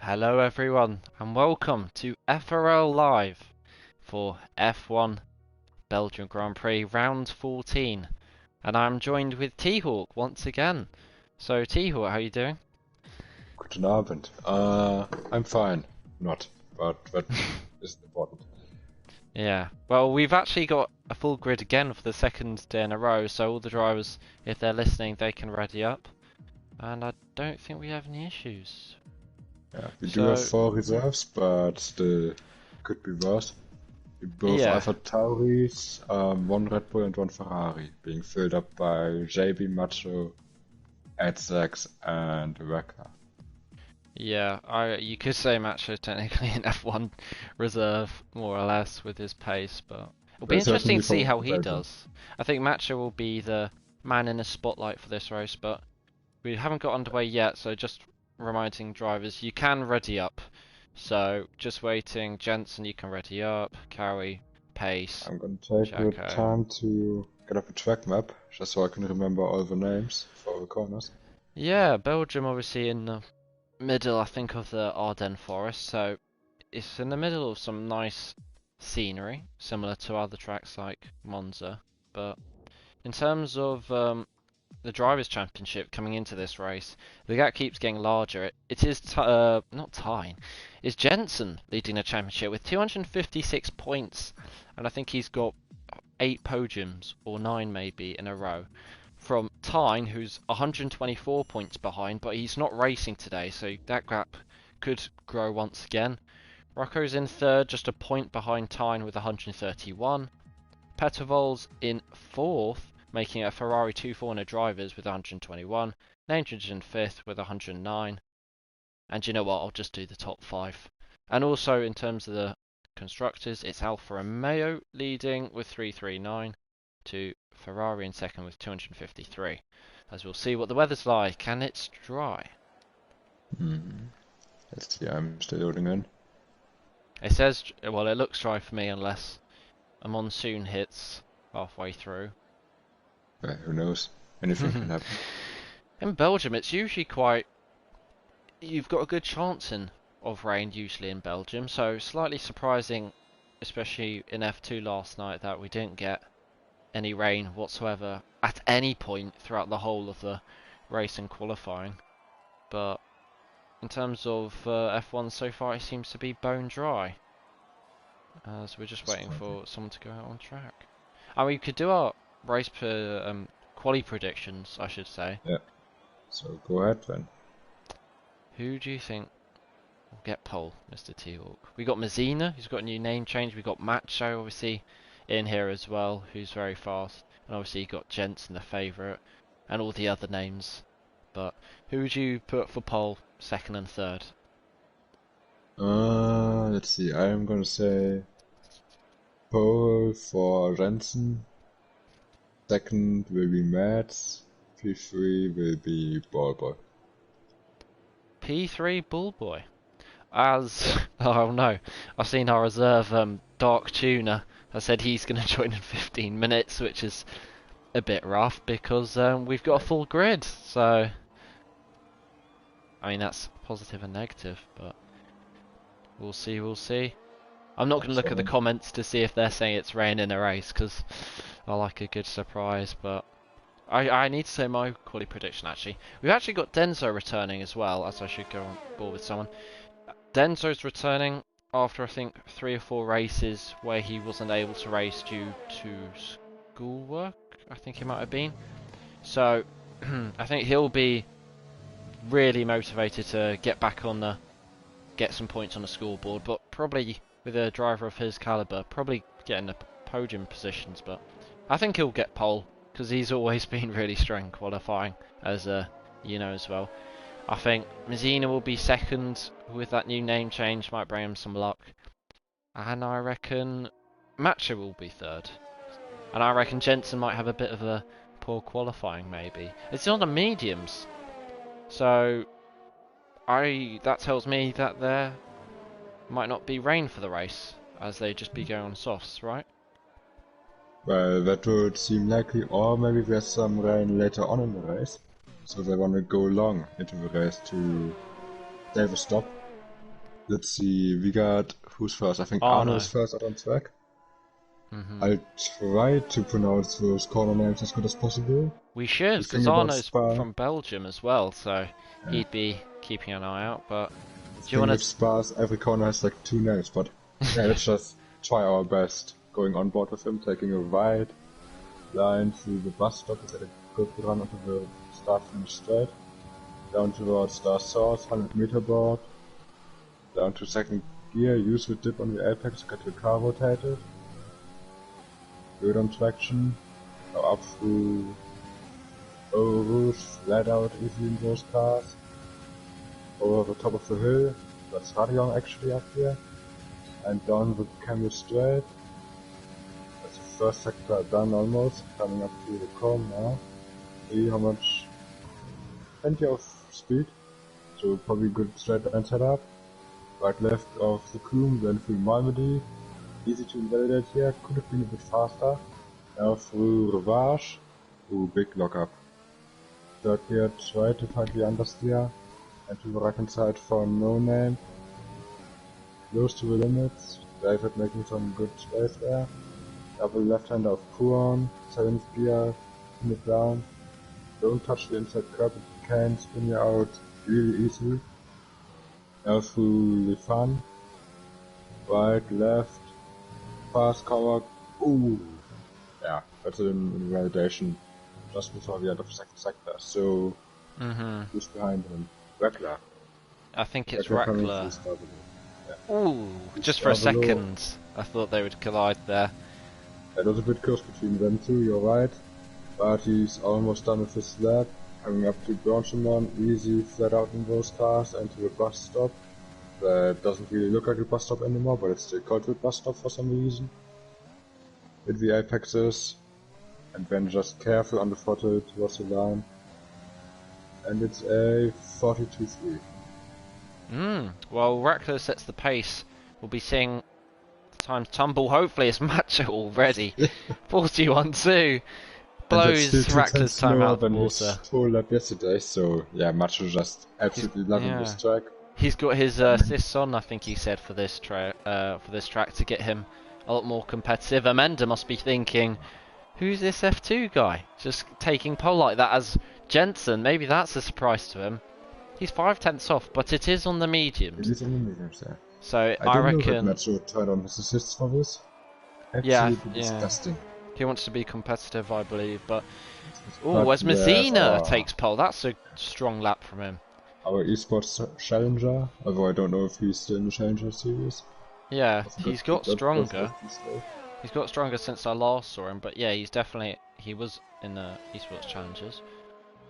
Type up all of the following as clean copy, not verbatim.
Hello everyone and welcome to FRL Live for F1 Belgian Grand Prix round 14, and I'm joined with T-Hawk once again. So T-Hawk, how are you doing? Guten Abend. I'm fine. Not, but that isn't important. Yeah, well, we've actually got a full grid again for the second day in a row, so all the drivers, if they're listening, they can ready up, and I don't think we have any issues. Yeah, we do have 4 reserves, but still could be worse. We both Yeah. Alpha Tauris, 1 Red Bull and 1 Ferrari, being filled up by JB Macho, Adzax and Wrecker. Yeah, you could say Macho technically an F1 reserve, more or less, with his pace, but it'll be interesting to see how he does. I think Macho will be the man in the spotlight for this race, but we haven't got underway yet, so just reminding drivers, you can ready up. So, just waiting. Jensen, you can ready up. Cowie, Pace, I'm gonna take the time to get up a track map, just so I can remember all the names for all the corners. Yeah, Belgium obviously in the middle, I think, of the Ardennes forest, so it's in the middle of some nice scenery, similar to other tracks like Monza. But in terms of the Drivers' Championship coming into this race, the gap keeps getting larger. It is not tying. It's Jensen leading the championship with 256 points, and I think he's got 8 podiums or 9 maybe in a row. From Tyne, who's 124 points behind, but he's not racing today, so that gap could grow once again. Rocco's in third, just a point behind Tyne with 131. Pettervol's in fourth, making a Ferrari 2-4 drivers with 121. Naintrage in fifth with 109. And you know what, I'll just do the top 5. And also in terms of the constructors, it's Alfa Romeo leading with 339 to Ferrari in second with 253. As we'll see what the weather's like, and it's dry. Let's see, I'm still loading in. It says, well, it looks dry for me unless a monsoon hits halfway through. Who knows? Anything can happen. In Belgium, it's usually quite... You've got a good chance of rain usually in Belgium, so slightly surprising, especially in F2 last night, that we didn't get any rain whatsoever at any point throughout the whole of the race and qualifying. But in terms of F1 so far, it seems to be bone dry. So we're just waiting for someone to go out on track. And we could do our race per quali predictions, I should say. Yeah. So go ahead then. Who do you think will get pole, Mr. T-Hawk? We got Mazzina, who's got a new name change. We got Macho, obviously, in here as well, who's very fast. And obviously you got Jensen, the favourite, and all the other names. But who would you put for pole, second and third? Let's see. I am gonna say pole for Jensen. Second will be Mads. P3 will be Ballboy. P3 Bullboy. As oh no, I've seen our reserve Dark Tuner has said he's going to join in 15 minutes, which is a bit rough because we've got a full grid. So I mean that's positive and negative, but we'll see. We'll see. I'm not going to look at the comments to see if they're saying it's rain in a race because I like a good surprise, but I need to say my quality prediction actually. We've actually got Denzo returning as well, as I should go on board with someone. Denzo's returning after I think 3 or 4 races where he wasn't able to race due to schoolwork, I think it might have been. So I think he'll be really motivated to get back on get some points on the scoreboard, but probably with a driver of his caliber, probably getting the podium positions, but I think he'll get pole because he's always been really strong qualifying, as you know as well. I think Mazzina will be second with that new name change, might bring him some luck. And I reckon Macho will be third. And I reckon Jensen might have a bit of a poor qualifying maybe. It's on the mediums. So that tells me that there might not be rain for the race, as they just be going on softs, right? Well, that would seem likely, or maybe there's some rain later on in the race. So they want to go long into the race to save a stop. Let's see, we got who's first? I think Oh Arno no. is first out on track. Hmm. I'll try to pronounce those corner names as good as possible. We should, The because thing about Arno's Spa, from Belgium as well, so yeah, he'd be keeping an eye out. But the do you thing want with to? Spa is every corner has like 2 names, but yeah, let's just try our best. Going on board with him, taking a wide line through the bus stop to get a good run onto the start-finish straight. Down towards Star Source, 100-meter board. Down to second gear, use the dip on the apex to get your car rotated. Good on traction. Now up through Eau Rouge, flat out easily in those cars. Over the top of the hill, that's Radion actually up here. And down the Camel Straight. That's the first sector done almost, coming up to the comb now. See how much, plenty of speed, so probably good straight line setup. Right left of the Coombe, then through Malmedy. Easy to invalidate here, could have been a bit faster. Now through Revage. Ooh, big lockup. Third gear, try to find the understeer. And to the right hand side for No Name. Close to the limits. David making some good space there. Double left hander of Puan. 7th gear, pin it down. Don't touch the inside curb, it can spin you out really easily. Now through the fun. Right, left. Fast cover. Ooh. Yeah, that's an invalidation just before the end of the second sector. So, who's behind him? Reckler. I think it's Reckler coming through Rackler. Stabilo. Yeah. Ooh, just for a second, I thought they would collide there. There was a bit close between them two, you're right. But he's almost done with his lap. Coming up to Bronchemon, easy, flat out in those cars, and to a bus stop. That doesn't really look like a bus stop anymore, but it's still called a bus stop for some reason. With the apexes, and then just careful on the throttle towards the line. And it's a 42-3. Well, Rackler sets the pace. We'll be seeing the time tumble. Hopefully, it's Macho already. 41-2 blows Rackler's time out of the water. His whole lap yesterday, so yeah, Macho just absolutely loving this track. He's got his assists on, I think he said, for this track to get him a lot more competitive. Amanda must be thinking, who's this F2 guy? Just taking pole like that as Jensen. Maybe that's a surprise to him. He's 5/10 off, but it is on the mediums. It is on the mediums, yeah. So I reckon. Know that Macho tried on his assists for this. Absolutely disgusting. He wants to be competitive, I believe, but as Messina takes pole, that's a strong lap from him. Our esports challenger, although I don't know if he's still in the challenger series. Yeah, he's got stronger. He's got stronger since I last saw him, but yeah, he was in the esports challenges.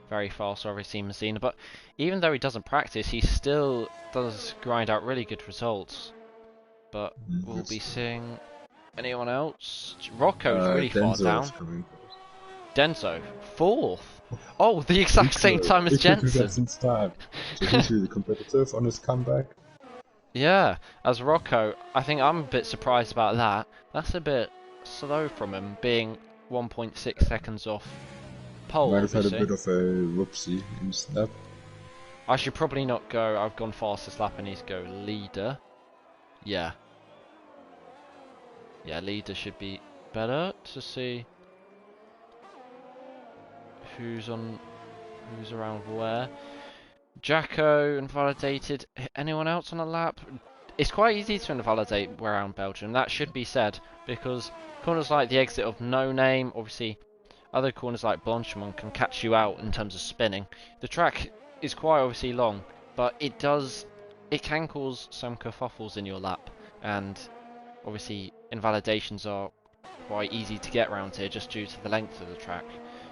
Very fast, obviously, Messina, but even though he doesn't practice, he still does grind out really good results. But we'll be seeing anyone else. Rocco's really far down. Denso, 4th. Oh, the exact same time as Jensen. So he's really competitive on his comeback. Yeah, as Rocco, I think I'm a bit surprised about that. That's a bit slow from him, being 1.6 seconds off pole. Might have had a bit of a whoopsie in his lap. I should probably not go. I've gone fastest lap. I need to go leader. Yeah. Yeah, leader should be better to see who's around where. Jacko invalidated. Anyone else on a lap? It's quite easy to invalidate around Belgium. That should be said, because corners like the exit of No Name, obviously other corners like Blanchemont can catch you out in terms of spinning. The track is quite obviously long, but it can cause some kerfuffles in your lap, and obviously invalidations are quite easy to get around here just due to the length of the track.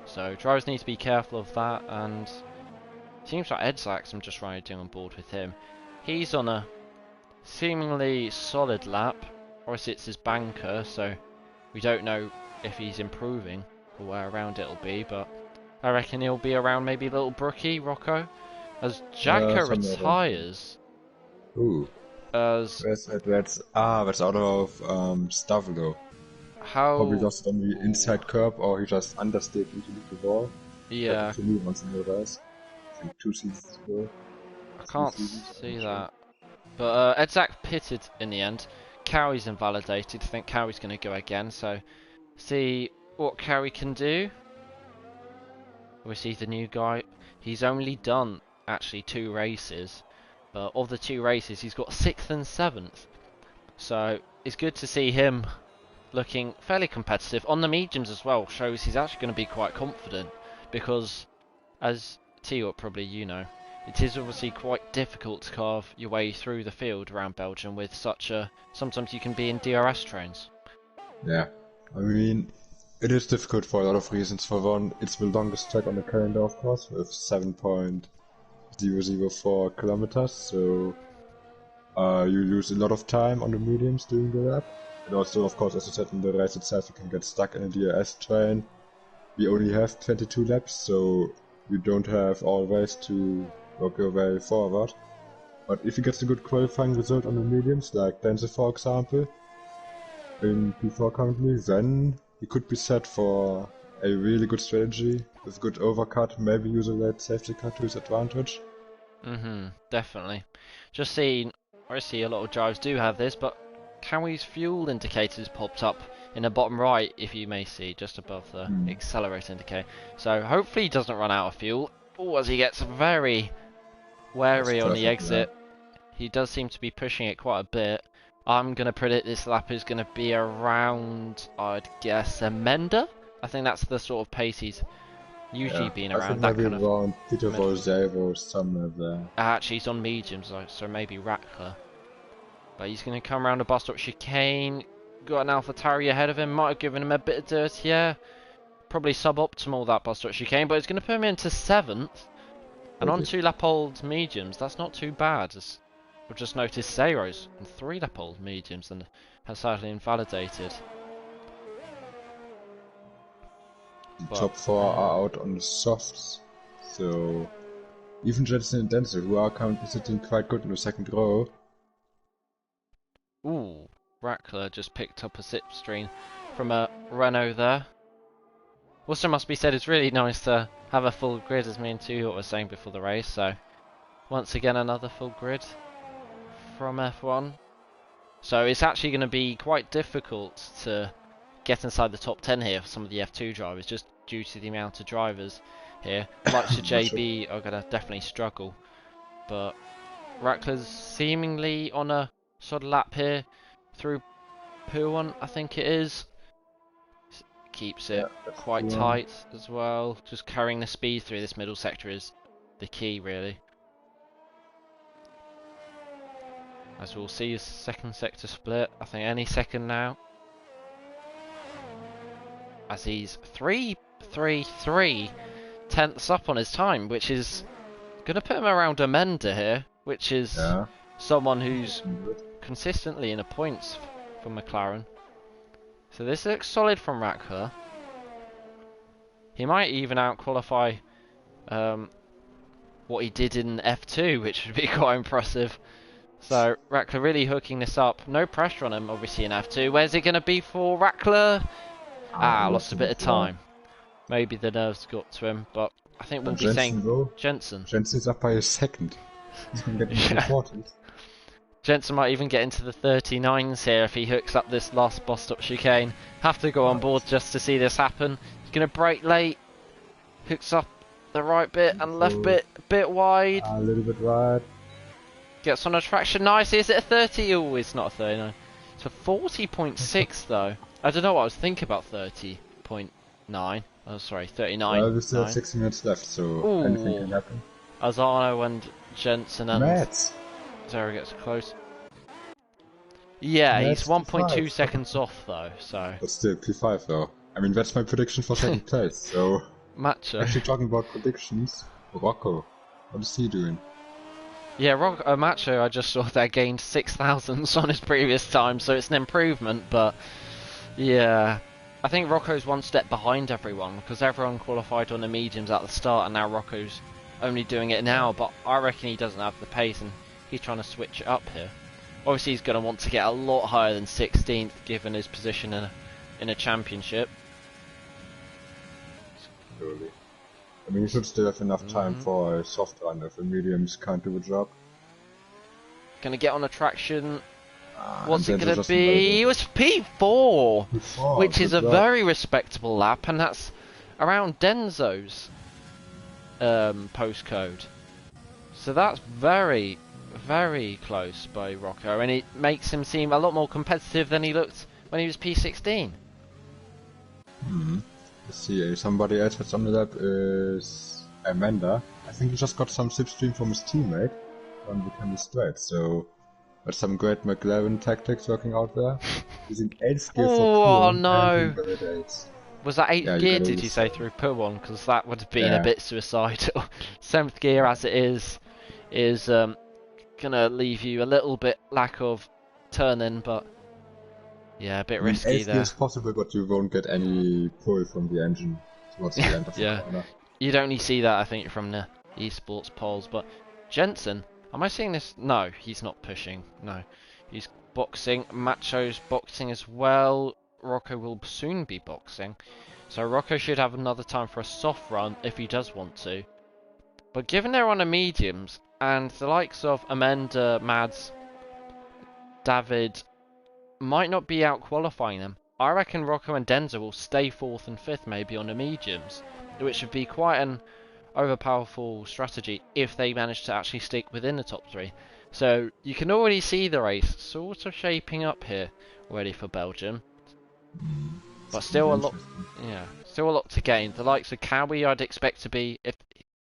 So drivers need to be careful of that, and it seems like Edzax, I'm just riding on board with him. He's on a seemingly solid lap. Obviously it's his banker, so we don't know if he's improving or where around it'll be, but I reckon he'll be around maybe Little Brookie, Rocco. As Jacko retires. Ooh. That's out of Stavlo. How? Probably lost on the inside curb, or he just understeered into the wall. Yeah. To me once in the race. I think 2 seasons ago. I can't see that. But Edzak pitted in the end. Cowie's invalidated. I think Cowie's going to go again, so see what Cowie can do. Obviously the new guy, he's only done actually 2 races, but of the 2 races he's got 6th and 7th. So it's good to see him looking fairly competitive. On the mediums as well, shows he's actually going to be quite confident, because as Teo probably you know, it is obviously quite difficult to carve your way through the field around Belgium with such a... Sometimes you can be in DRS trains. Yeah, I mean, it is difficult for a lot of reasons. For one, it's the longest track on the calendar, of course, with 7.004 kilometers, so you lose a lot of time on the mediums during the lap. And also, of course, as you said, in the race itself, you can get stuck in a DRS train. We only have 22 laps, so you don't have always to work your way forward. But if you get a good qualifying result on the mediums, like Denzel for example, in P4 currently, then he could be set for a really good strategy with good overcut, maybe use a late safety car to his advantage. Definitely. Just seeing, I see a lot of drivers do have this, but Cowie's fuel indicators popped up in the bottom right, if you may see, just above the accelerator indicator. So hopefully he doesn't run out of fuel. Oh, as he gets very wary on the exit. Yeah. He does seem to be pushing it quite a bit. I'm going to predict this lap is going to be around, I'd guess, a Mender? I think that's the sort of pace he's usually been around. I think that maybe kind around of Peter Volzero somewhere there. actually, he's on mediums, so maybe Rackler. But he's going to come around a bus stop chicane. Got an AlphaTauri ahead of him. Might have given him a bit of dirt here. Probably suboptimal, that bus stop chicane. But it's going to put him into 7th. And on 2-lap-old mediums, that's not too bad. I've just noticed Zero's on 3-lap-old mediums and has sadly invalidated. The top 4 are out on the softs. So even Jensen and Denzel, who are currently sitting quite good in the 2nd row. Ooh, Rackler just picked up a slipstream from a Renault there. Also must be said, it's really nice to have a full grid, as me and Tuhort were saying before the race. So once again, another full grid from F1. So it's actually going to be quite difficult to get inside the top 10 here for some of the F2 drivers, just due to the amount of drivers here. Like to JB are going to definitely struggle. But Rackler's seemingly on a sort of lap here through P1, I think it is. Keeps it quite tight as well. Just carrying the speed through this middle sector is the key, really. As we'll see, his 2nd sector split. I think any second now. As he's 3.33 tenths up on his time, which is going to put him around Amenda here, which is someone who's consistently in the points for McLaren. So this looks solid from Rackler. He might even out-qualify what he did in F2, which would be quite impressive. So Rackler really hooking this up. No pressure on him, obviously, in F2. Where's it going to be for Rackler? Lost a bit of time. Maybe the nerves got to him, but I think we'll be saying Jensen. Jensen's up by a 2nd. He's going to get into the 40s. Jensen might even get into the 39s here if he hooks up this last bus stop chicane. Have to go on board just to see this happen. He's going to brake late. Hooks up the right bit and left bit a bit wide. A little bit wide. Gets on a traction nicely. Is it a 30? Oh, it's not a 39. It's a 40.6 though. I don't know what I was thinking about 30.9. Oh, sorry, 39. Well, we still have 6 minutes left, so anything can happen. Azano and Jensen and Zara gets close. Yeah, he's 1.2 seconds off though, so... But still, P5 though. I mean, that's my prediction for 2nd place, so... Macho. Actually talking about predictions, Rocco, what is he doing? Yeah, Macho, I just saw that gained 6 thousandths on his previous time, so it's an improvement, but... Yeah... I think Rocco's one step behind everyone, because everyone qualified on the mediums at the start, and now Rocco's only doing it now, but I reckon he doesn't have the pace, and he's trying to switch it up here. Obviously he's going to want to get a lot higher than 16th, given his position in a championship. Surely. I mean, you should still have enough time for a soft run if the mediums can't do the job. Gonna get on a traction. What's And it Denzo gonna just be? It invaded. was P4, Before, which is good a job. very respectable lap, and that's around Denzo's postcode. So that's very, very close by Rocco, and it makes him seem a lot more competitive than he looked when he was P16. Let's see, somebody else that's on the lap is Amanda. I think he just got some slipstream from his teammate and became straight, so that's some great McLaren tactics working out there. Using 8th gear for Oh Puon no! and invalidates. Was that 8th Yeah, you gear, gotta did you use say, through Puon? Because that would have been a Yeah. bit suicidal. 7th gear, as it is gonna leave you a little bit lack of turning, but yeah, a bit I mean, risky 8th gear there. is possible, but you won't get any pull from the engine towards the end of the Yeah, corner. you'd only see that, I think, from the esports polls. But Jensen, am I seeing this? No, he's not pushing. No, he's boxing. Macho's boxing as well. Rocco will soon be boxing, so Rocco should have another time for a soft run if he does want to. But given they're on a mediums, and the likes of Amanda, Mads, David might not be out qualifying them, I reckon Rocco and Denzo will stay 4th and 5th maybe on the mediums, which would be quite an overpowerful strategy if they manage to actually stick within the top 3. So you can already see the race sort of shaping up here already for Belgium. But still a lot, still a lot to gain. The likes of Cowie I'd expect to be, if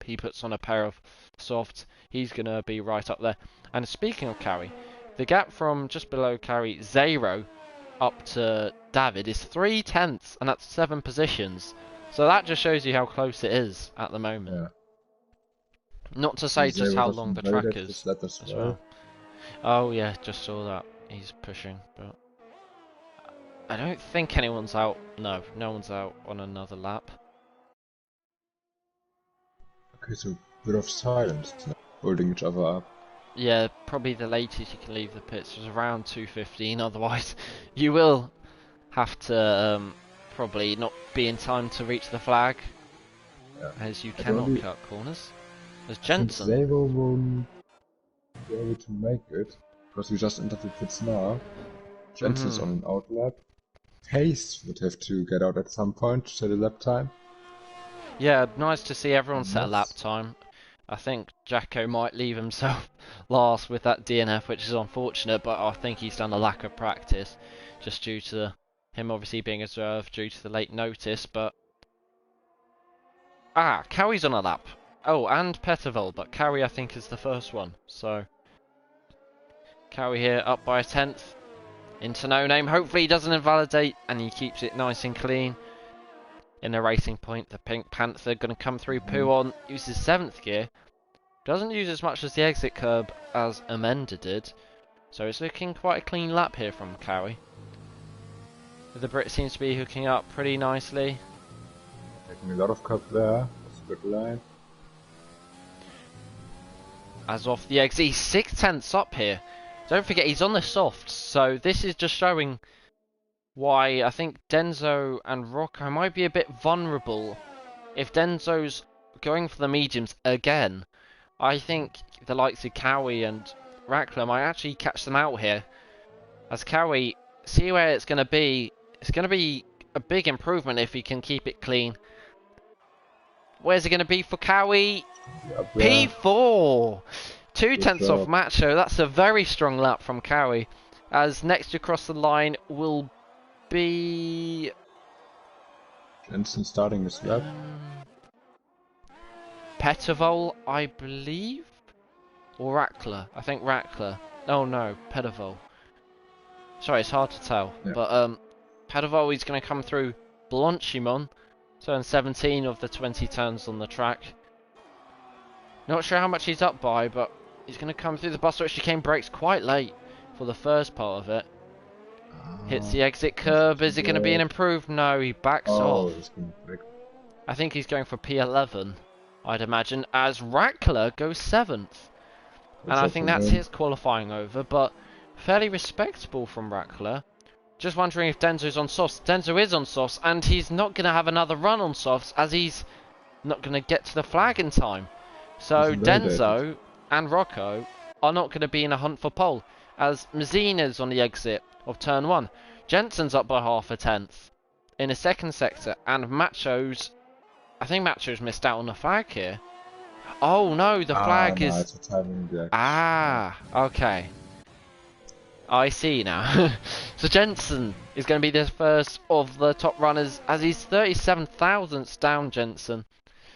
he puts on a pair of softs, he's going to be right up there. And speaking of Cowie, the gap from just below Cowie, 0, up to David is 3/10, and that's 7 positions. So that just shows you how close it is at the moment. Yeah. Not to say just how long the track is as well. Oh yeah, just saw that. He's pushing, but I don't think anyone's out. No, no one's out on another lap. Okay, so bit of silence now, holding each other up. Yeah, probably the latest you can leave the pits was around 2:15. Otherwise, you will have to probably not be in time to reach the flag, as you cannot cut corners. There's Jensen. Zero won't be able to make it because we just entered the pits now. Jensen's on an out lap. Pace would have to get out at some point to set a lap time. Yeah, nice to see everyone set a lap time. I think Jacko might leave himself last with that DNF, which is unfortunate, but I think he's done a lack of practice, just due to him obviously being reserved due to the late notice, but... Cowie's on a lap. Oh, and Petterville, but Cowie I think is the first one, so... Cowie here, up by a 10th, into no name. Hopefully he doesn't invalidate, and he keeps it nice and clean. In the racing point, the Pink Panther going to come through Puon, uses 7th gear. Doesn't use as much as the exit curb as Amanda did. So it's looking quite a clean lap here from Cowie. The Brit seems to be hooking up pretty nicely. Taking a lot of curb there. That's a good line. As off the exit, he's 6/10 up here. Don't forget he's on the softs, so this is just showing why I think Denzo and Rocco might be a bit vulnerable if Denzo's going for the mediums again. I think the likes of Cowie and Rackler might actually catch them out here. As Cowie, see where it's going to be. It's going to be a big improvement if he can keep it clean. Where's it going to be for Cowie? P4! 2/10 off Macho. That's a very strong lap from Cowie. As next across the line will be... Jensen starting his lap. Petterville, I believe? Or Rackler? I think Rackler. Oh no, Petterville. Sorry, it's hard to tell. Yeah. But Petterville is going to come through Blanchimon. Turn 17 of the 20 turns on the track. Not sure how much he's up by, but he's going to come through the bus which chicane, brakes quite late for the first part of it. Hits the exit curb. Is it going to be an improved? No, he backs off. I think he's going for P11, I'd imagine, as Rackler goes 7th. And I think that's his qualifying over, but fairly respectable from Rackler. Just wondering if Denzo's on softs. Denzo is on softs, and he's not going to have another run on softs, as he's not going to get to the flag in time. So Denzo and Rocco are not going to be in a hunt for pole, as Mazina's on the exit of turn 1. Jensen's up by half a tenth in a second sector, and Macho's... I think Macho's missed out on the flag here. Oh no, the flag no, is... it's a timing reaction. Ah, okay. I see now. So Jensen is going to be the first of the top runners, as he's 37 thousandths down, Jensen.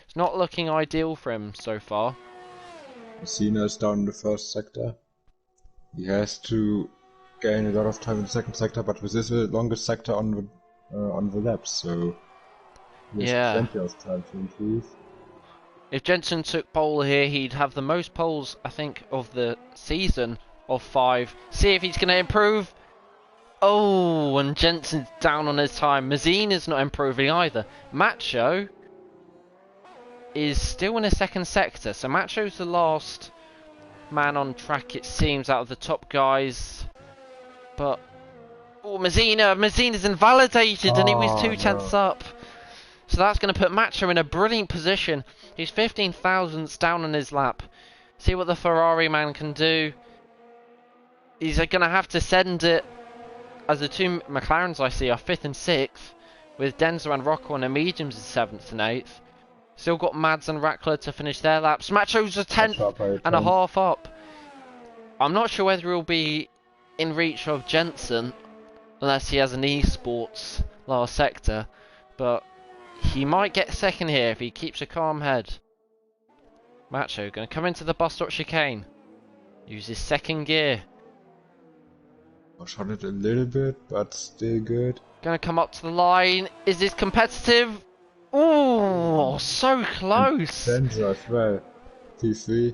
It's not looking ideal for him so far. Messina is down in the first sector. He has to gain a lot of time in the second sector, but this is the longest sector on the lap, so he has plenty of time to improve. If Jensen took pole here, he'd have the most poles, I think, of the season of 5. See if he's going to improve. Oh, and Jensen's down on his time. Mazina's not improving either. Macho is still in a second sector, so Macho's the last man on track, it seems, out of the top guys. But oh, Mazina's invalidated, and he was 2 tenths up. So that's going to put Macho in a brilliant position. He's 15 thousandths down on his lap. See what the Ferrari man can do. He's going to have to send it, as the 2 McLarens I see are 5th and 6th, with Denzo and Rocco on the mediums in 7th and 8th. Still got Mads and Rackler to finish their laps. Macho's a 10th and a half up. I'm not sure whether he'll be in reach of Jensen, unless he has an esports last sector, but he might get second here if he keeps a calm head. Macho going to come into the bus stop chicane. Use his second gear. I shot it a little bit, but still good. Going to come up to the line. Is this competitive? Oh, so close. Denzo as well. P3,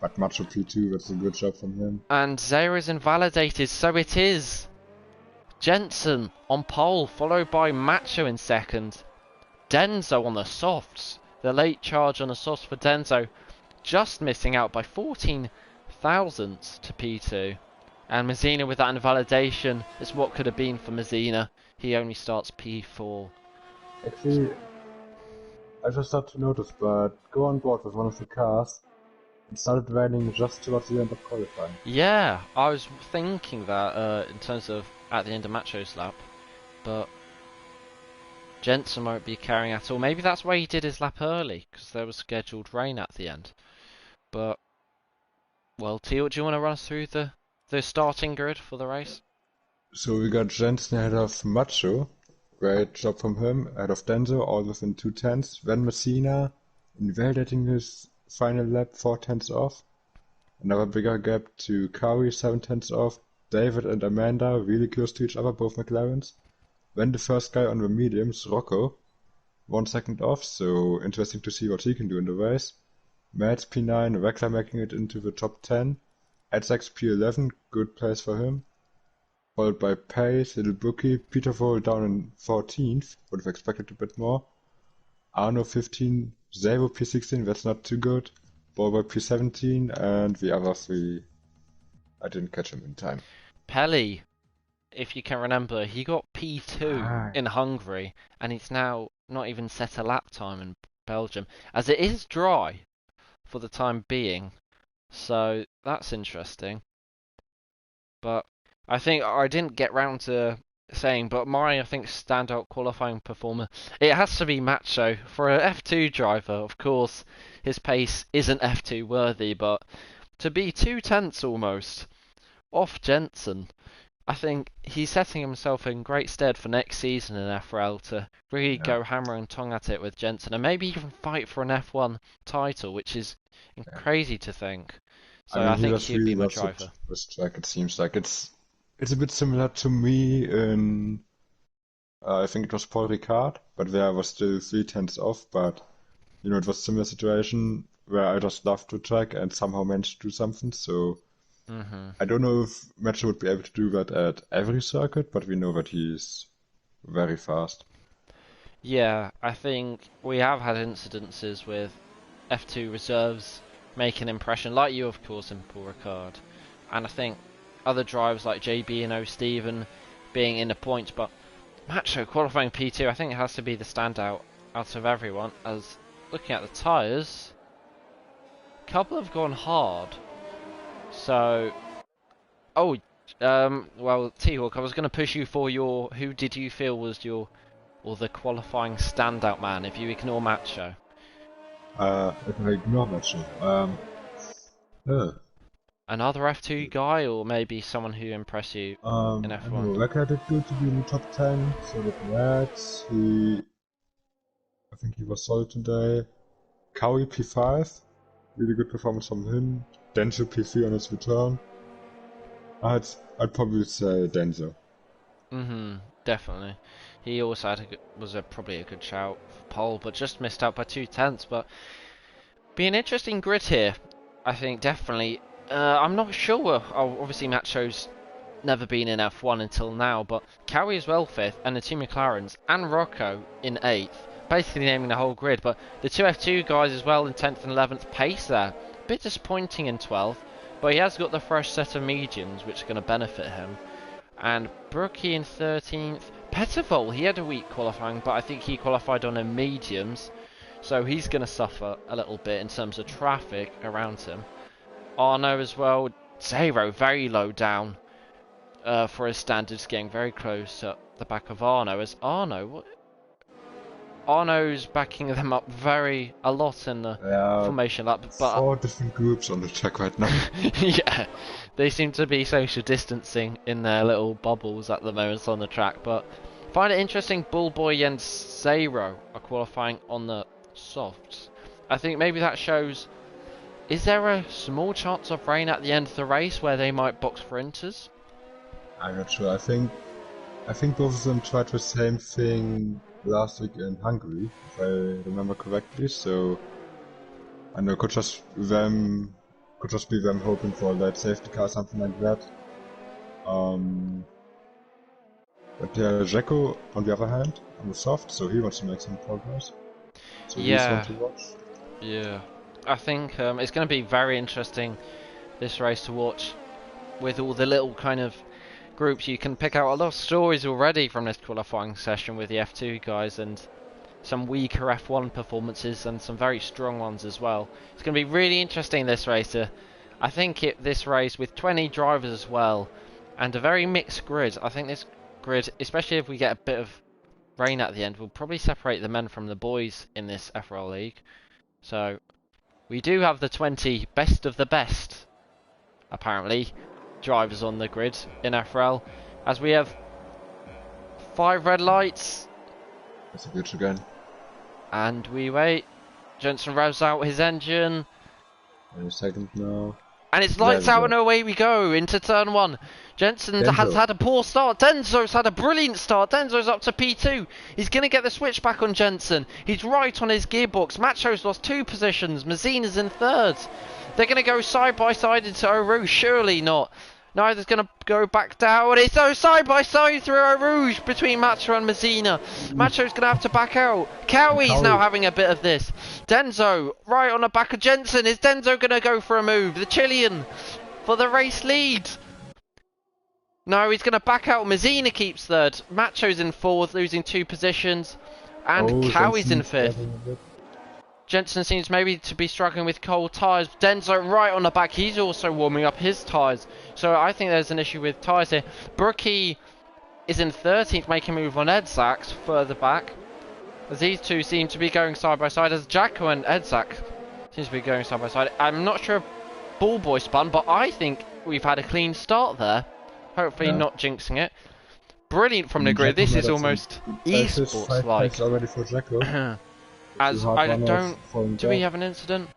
but Macho P2, that's a good job from him. And Zera is invalidated, so it is Jensen on pole, followed by Macho in second. Denzo on the softs. The late charge on the softs for Denzo, just missing out by 14 thousandths to P2. And Mazina with that invalidation is what could have been for Mazina. He only starts P4. Actually, I just started to notice, but go on board with one of the cars. It started raining just towards the end of qualifying. Yeah, I was thinking that in terms of at the end of Macho's lap, but Jensen won't be carrying at all. Maybe that's why he did his lap early, because there was scheduled rain at the end. But, well, Teal, do you want to run us through the starting grid for the race? So we got Jensen ahead of Macho. Great job from him. Ahead of Denzo, all within 2 tenths. Then Messina, invalidating his final lap, 4 tenths off. Another bigger gap to Kari, 7 tenths off. David and Amanda, really close to each other, both McLarens. Then the first guy on the mediums, Rocco, 1 second off, so interesting to see what he can do in the race. Mads P9, Weckler making it into the top 10. Edsex P11, good place for him. Followed by Pace, Little Bookie, Peter Vole down in 14th, would have expected a bit more. Arno 15, Zabo P16, that's not too good. Ballboy P17, and the other 3, I didn't catch him in time. Pelly, if you can remember, he got P2 in Hungary, and he's now not even set a lap time in Belgium, as it is dry for the time being. So that's interesting. But I think I didn't get round to saying, but my, I think, standout qualifying performer, it has to be Macho. For an F2 driver, of course, his pace isn't F2 worthy, but to be 2 tenths almost off Jensen, I think he's setting himself in great stead for next season in FRL to really go hammer and tong at it with Jensen, and maybe even fight for an F1 title, which is crazy to think. So I think he'd be my driver. This track, it seems like it's a bit similar to me in, I think it was Paul Ricard, but there I was still 3 tenths off, but, you know, it was a similar situation where I just loved the track and somehow managed to do something, so I don't know if Macho would be able to do that at every circuit, but we know that he's very fast. Yeah, I think we have had incidences with F2 reserves make an impression, like you, of course, in Paul Ricard. And I think other drivers like JB and O. Steven being in the points, but Macho qualifying P2, I think it has to be the standout out of everyone, as looking at the tyres, a couple have gone hard. So, oh, well, T-Hawk, I was going to push you for your. Who did you feel was your, or the qualifying standout man? If you ignore Macho. If I ignore that shit. Another F2 guy, or maybe someone who impressed you in I know F1? Wrecker did good to be in the top 10, so did Reds. I think he was solid today. Cowie P5, really good performance from him. Denzo P3 on his return. I'd probably say Denzo. Definitely. He also had probably a good shout for pole, but just missed out by 2/10. But be an interesting grid here, I think definitely. I'm not sure. Oh, obviously Macho's never been in F1 until now, but Cowie as well 5th, and the two McLarens, and Rocco in 8th, basically naming the whole grid. But the two F2 guys as well in 10th and 11th, pace there. A bit disappointing in 12th, but he has got the fresh set of mediums, which are going to benefit him. And Brookie in 13th. Pettervol, he had a weak qualifying, but I think he qualified on a mediums, so he's going to suffer a little bit in terms of traffic around him. Arno as well, 0, very low down for his standards, getting very close at the back of Arno. As Arno's backing them up a lot in the formation lap, but 4 different groups on the track right now. yeah, they seem to be social distancing in their little bubbles at the moment on the track. But find it interesting, Bullboy and Zero are qualifying on the softs. I think maybe that shows, is there a small chance of rain at the end of the race where they might box for inters? I'm not sure. I think both of them tried the same thing last week in Hungary, if I remember correctly. So I know could just be them hoping for that safety car, something like that. But yeah, Jacko on the other hand, on the soft, so he wants to make some progress. So he's one to watch. Yeah. I think it's going to be very interesting, this race, to watch, with all the little kind of groups. You can pick out a lot of stories already from this qualifying session with the F2 guys, and some weaker F1 performances and some very strong ones as well. It's going to be really interesting, this race. I think this race with 20 drivers as well, and a very mixed grid. I think this grid, especially if we get a bit of rain at the end, will probably separate the men from the boys in this FRL league. So we do have the 20 best of the best, apparently, drivers on the grid in FRL, as we have 5 red lights. That's a good again. And we wait. Jensen revs out his engine. In a second now. And it's lights out and away we go into turn 1. Jensen has had a poor start. Denzo's had a brilliant start. Denzo's up to P2. He's going to get the switch back on Jensen. He's right on his gearbox. Macho's lost 2 positions. Mazina's in 3rd. They're going to go side by side into Eau Rouge. Surely not. Neither's going to go back down. It's side by side through Eau Rouge between Macho and Mazina. Macho's going to have to back out. Cowie's now having a bit of this. Denzo right on the back of Jensen. Is Denzo going to go for a move? The Chilean for the race lead. No, he's going to back out. Mazina keeps 3rd. Macho's in 4th, losing 2 positions. And Cowie's in 5th. Jensen seems maybe to be struggling with cold tyres. Denzo right on the back. He's also warming up his tyres. So I think there's an issue with tyres here. Brookie is in 13th, making a move on Edzak further back. As these two seem to be going side by side. As Jacko and Edzak seems to be going side by side. I'm not sure if Bullboy spun, but I think we've had a clean start there. Hopefully not jinxing it. Brilliant from the grid. This is almost esports-like. Already for Jacko. As I don't... Do we have an incident?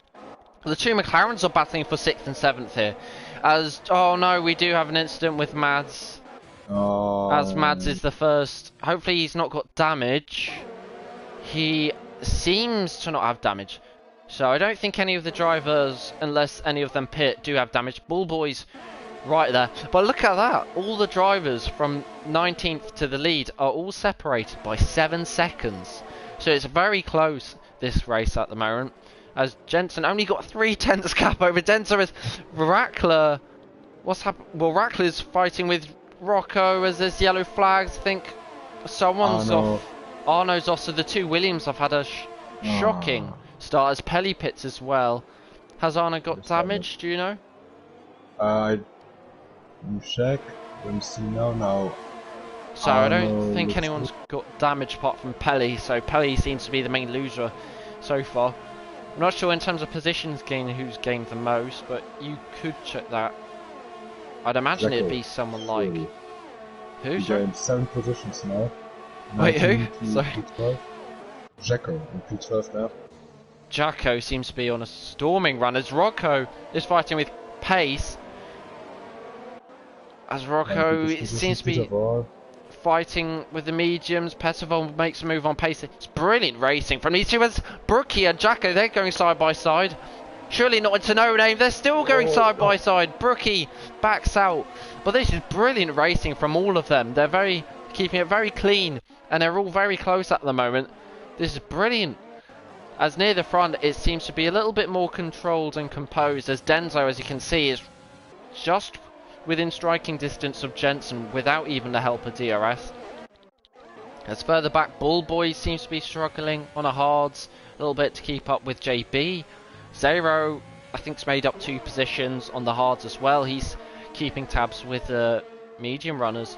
The two McLarens are battling for 6th and 7th here. As... Oh no, we do have an incident with Mads. As Mads is the first. Hopefully he's not got damage. He seems to not have damage. So I don't think any of the drivers, unless any of them pit, do have damage. Bullboy's right there. But look at that. All the drivers from 19th to the lead are all separated by 7 seconds. So it's very close, this race at the moment. As Jensen only got 3/10 gap over Denzo. As Rackler... What's happened? Well, Rackler's fighting with Rocco as there's yellow flags. I think someone's off. Arno's off. So the two Williams have had a shocking start. As Pelly pits as well. Has Arno got damage? Do you know? I check. Let me see now. So I don't no, think looks anyone's got damage apart from Pelly, so Pelly seems to be the main loser so far. I'm not sure in terms of positions gained who's gained the most, but you could check that. I'd imagine it'd be someone like... surely. Who, He sorry? gained 7 positions now. Wait, who? 19 to Sorry. P12. Jacko in P12 now. Jacko seems to be on a storming run as Rocco is fighting with pace. As Rocco it seems to be fighting with the mediums. Petterville makes a move on pace. It's brilliant racing from these two. As Brookie and Jacko, they're going side by side. Surely not into no name. They're still going side by side. Brookie backs out. But this is brilliant racing from all of them. They're keeping it very clean. And they're all very close at the moment. This is brilliant. As near the front, it seems to be a little bit more controlled and composed. As Denzo, as you can see, is just within striking distance of Jensen without even the help of DRS. As further back, Bullboy seems to be struggling on a hards a little bit to keep up with JB. Zero, I think, has made up 2 positions on the hards as well. He's keeping tabs with the medium runners.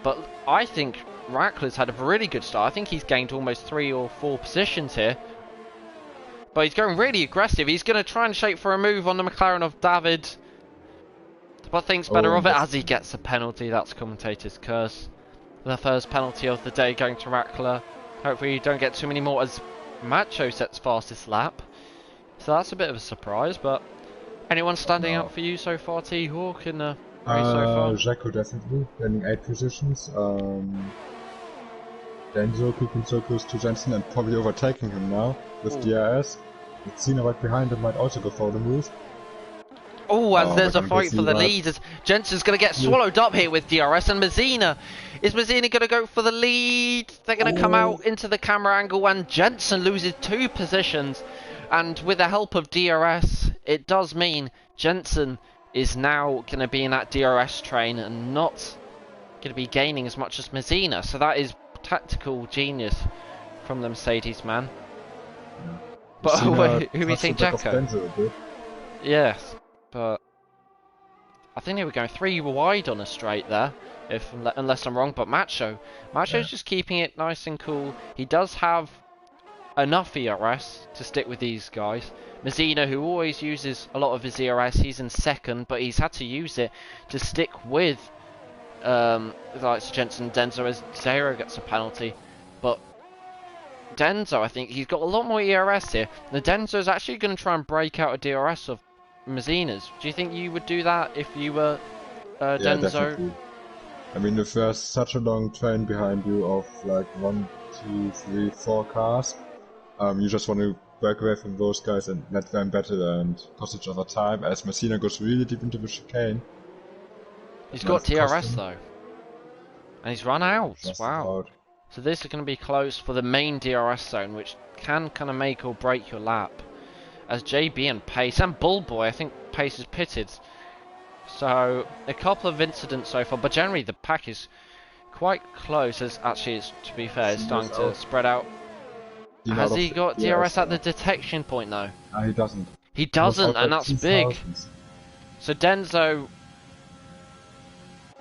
But I think Rackler's had a really good start. I think he's gained almost 3 or 4 positions here. But he's going really aggressive. He's going to try and shape for a move on the McLaren of David. But thinks better of it as he gets a penalty. That's commentator's curse. The first penalty of the day going to Rackler. Hopefully you don't get too many more as Macho sets fastest lap. So that's a bit of a surprise, but anyone standing out for you so far, T-Hawk, in the race so far? Jacko definitely, gaining 8 positions. Denzo keeping so close to Jensen and probably overtaking him now with DRS. Cena right behind him might also go for the move. Oh, and there's a fight for the lead as Jensen's going to get swallowed up here with DRS and Mazzina. Is Mazzina going to go for the lead? They're going to come out into the camera angle and Jensen loses 2 positions. And with the help of DRS, it does mean Jensen is now going to be in that DRS train and not going to be gaining as much as Mazzina. So that is tactical genius from the Mercedes man. Yeah. But who we think, Jacko? Yes, but I think they were going 3 wide on a straight there, unless I'm wrong. But Macho's just keeping it nice and cool. He does have enough ERS to stick with these guys. Mazzina, who always uses a lot of his ERS, he's in second, but he's had to use it to stick with like Jensen and Denzo as Zero gets a penalty. But Denzo, I think he's got a lot more ERS here. The Denzo's actually going to try and break out a DRS of Mazzina's. Do you think you would do that if you were Denzo? Yeah, definitely. I mean, if there's such a long train behind you of like 1, 2, 3, 4 cars, you just want to break away from those guys and let them battle and cost each other time, as Mazzina goes really deep into the chicane. He's got DRS though. And he's run out. Wow. Out. So this is going to be close for the main DRS zone, which can kind of make or break your lap. As JB and Pace, and Bullboy, I think Pace is pitted. So, a couple of incidents so far, but generally the pack is quite close, as actually, to be fair, it's starting to spread out. Has he got DRS at the detection point though? No, he doesn't. He doesn't, and that's big. So Denzo,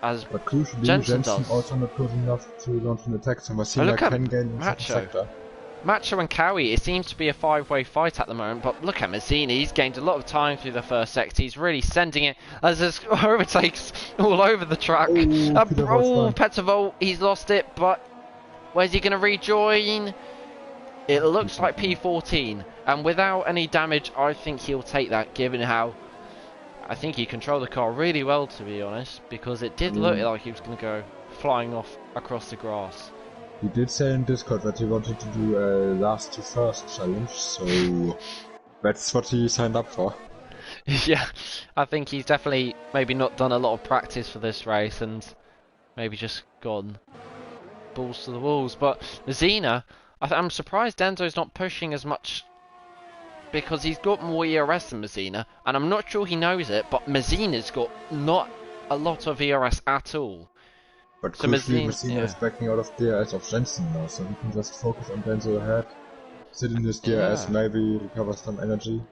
as but crucially, Jensen Jensen does. also not close enough to launch an attack, so Mazzina can gain in the second sector. Macho and Cowie, it seems to be a 5-way fight at the moment, but look at Mazzini, he's gained a lot of time through the first sector, he's really sending it as there's overtakes all over the track. Pettervolt, he's lost it, but where's he going to rejoin? It looks like P14, and without any damage, I think he'll take that, given how I think he controlled the car really well, to be honest, because it did look like he was going to go flying off across the grass. He did say in Discord that he wanted to do a last to first challenge, so that's what he signed up for. Yeah, I think he's definitely maybe not done a lot of practice for this race and maybe just gone balls to the walls. But Mazzina, I'm surprised Denzo's not pushing as much because he's got more ERS than Mazzina, and I'm not sure he knows it, but Mazzina's got not a lot of ERS at all. But so Mazzina is backing out of DRS of Jensen now, so he can just focus on Denzo ahead, sit in his DRS, maybe recover some energy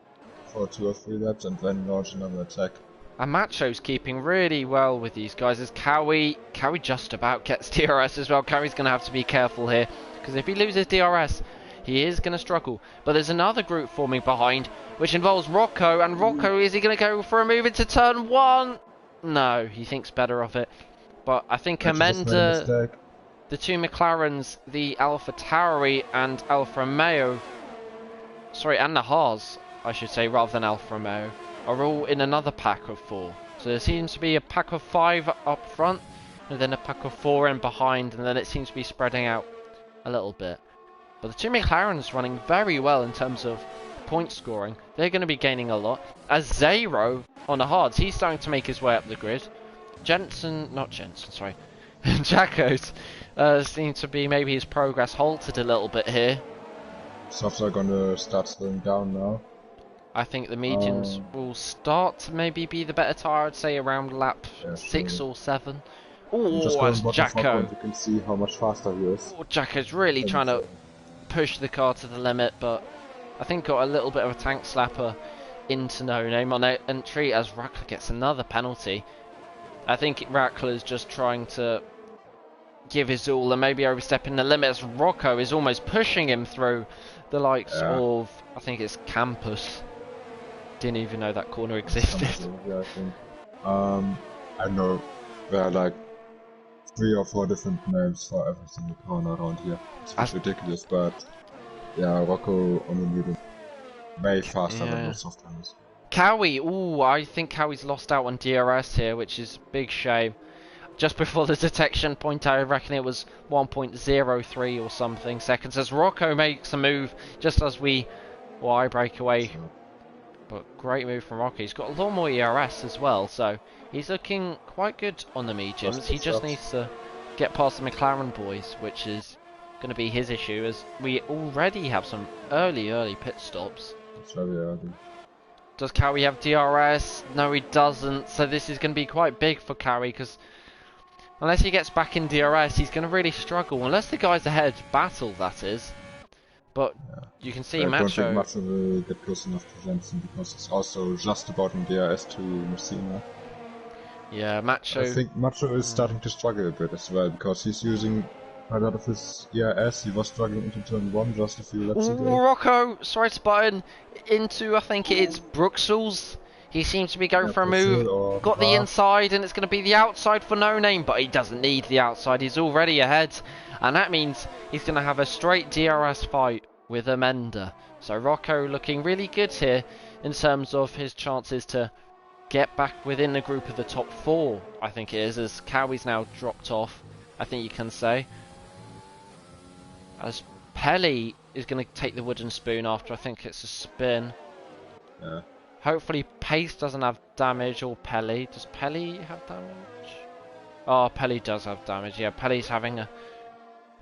for 2 or 3 laps, and then launch another attack. And Macho's keeping really well with these guys as Cowie just about gets DRS as well. Cowie's going to have to be careful here, because if he loses DRS, he is going to struggle. But there's another group forming behind, which involves Rocco, and Rocco, is he going to go for a move into turn 1? No, he thinks better of it. But I think Amenda, the two McLarens, the Alfa Tauri and Alfa Romeo, sorry, and the Haas, I should say, rather than Alfa Romeo, are all in another pack of 4. So there seems to be a pack of 5 up front, and then a pack of 4 in behind, and then it seems to be spreading out a little bit. But the two McLarens running very well in terms of point scoring. They're going to be gaining a lot. As Zero on the hards, he's starting to make his way up the grid. Jacko's seems to be maybe his progress halted a little bit here. Softs are gonna start slowing down now. I think the mediums will start to maybe be the better tire, I'd say around lap 6 or 7. Oh, as Jacko. You can see how much faster he is. Oh, Jacko's really trying to push the car to the limit, but I think got a little bit of a tank slapper into No Name on entry as Rackler gets another penalty. I think Rackler's just trying to give his all and maybe overstepping the limits. Rocco is almost pushing him through the likes of, I think it's Campus. Didn't even know that corner existed. Yeah, I think. I know there are like 3 or 4 different names for every single corner around here. It's ridiculous, but yeah, Rocco only needed way faster than most soft timers. Cowie, ooh, I think Cowie's lost out on DRS here, which is a big shame. Just before the detection point, I reckon it was 1.03 or something seconds, as Rocco makes a move just as I break away. But great move from Rocco. He's got a lot more ERS as well, so he's looking quite good on the mediums. He just needs to get past the McLaren boys, which is going to be his issue, as we already have some early pit stops. It's very early. Does Cowie have DRS? No, he doesn't. So this is going to be quite big for Cowie, because unless he gets back in DRS, he's going to really struggle. Unless the guys ahead battle, that is. But you can see Macho. I don't think Macho will get close enough to Jensen, because it's also just about in DRS to Messina. Yeah, Macho. I think Macho is starting to struggle a bit as well, because he's using quite a lot of his ERS. He was struggling into turn 1 just a few laps ago. Rocco, sorry to button into, I think it's Bruxelles. He seems to be going for a move. Got the inside, and it's going to be the outside for No Name, but he doesn't need the outside. He's already ahead, and that means he's going to have a straight DRS fight with Amenda. So Rocco looking really good here in terms of his chances to get back within the group of the top 4, I think it is, as Cowie's now dropped off, I think you can say. As Pelly is going to take the wooden spoon after, I think it's a spin. Yeah. Hopefully Pace doesn't have damage, or Pelly. Does Pelly have damage? Oh, Pelly does have damage. Yeah, Pelly's having a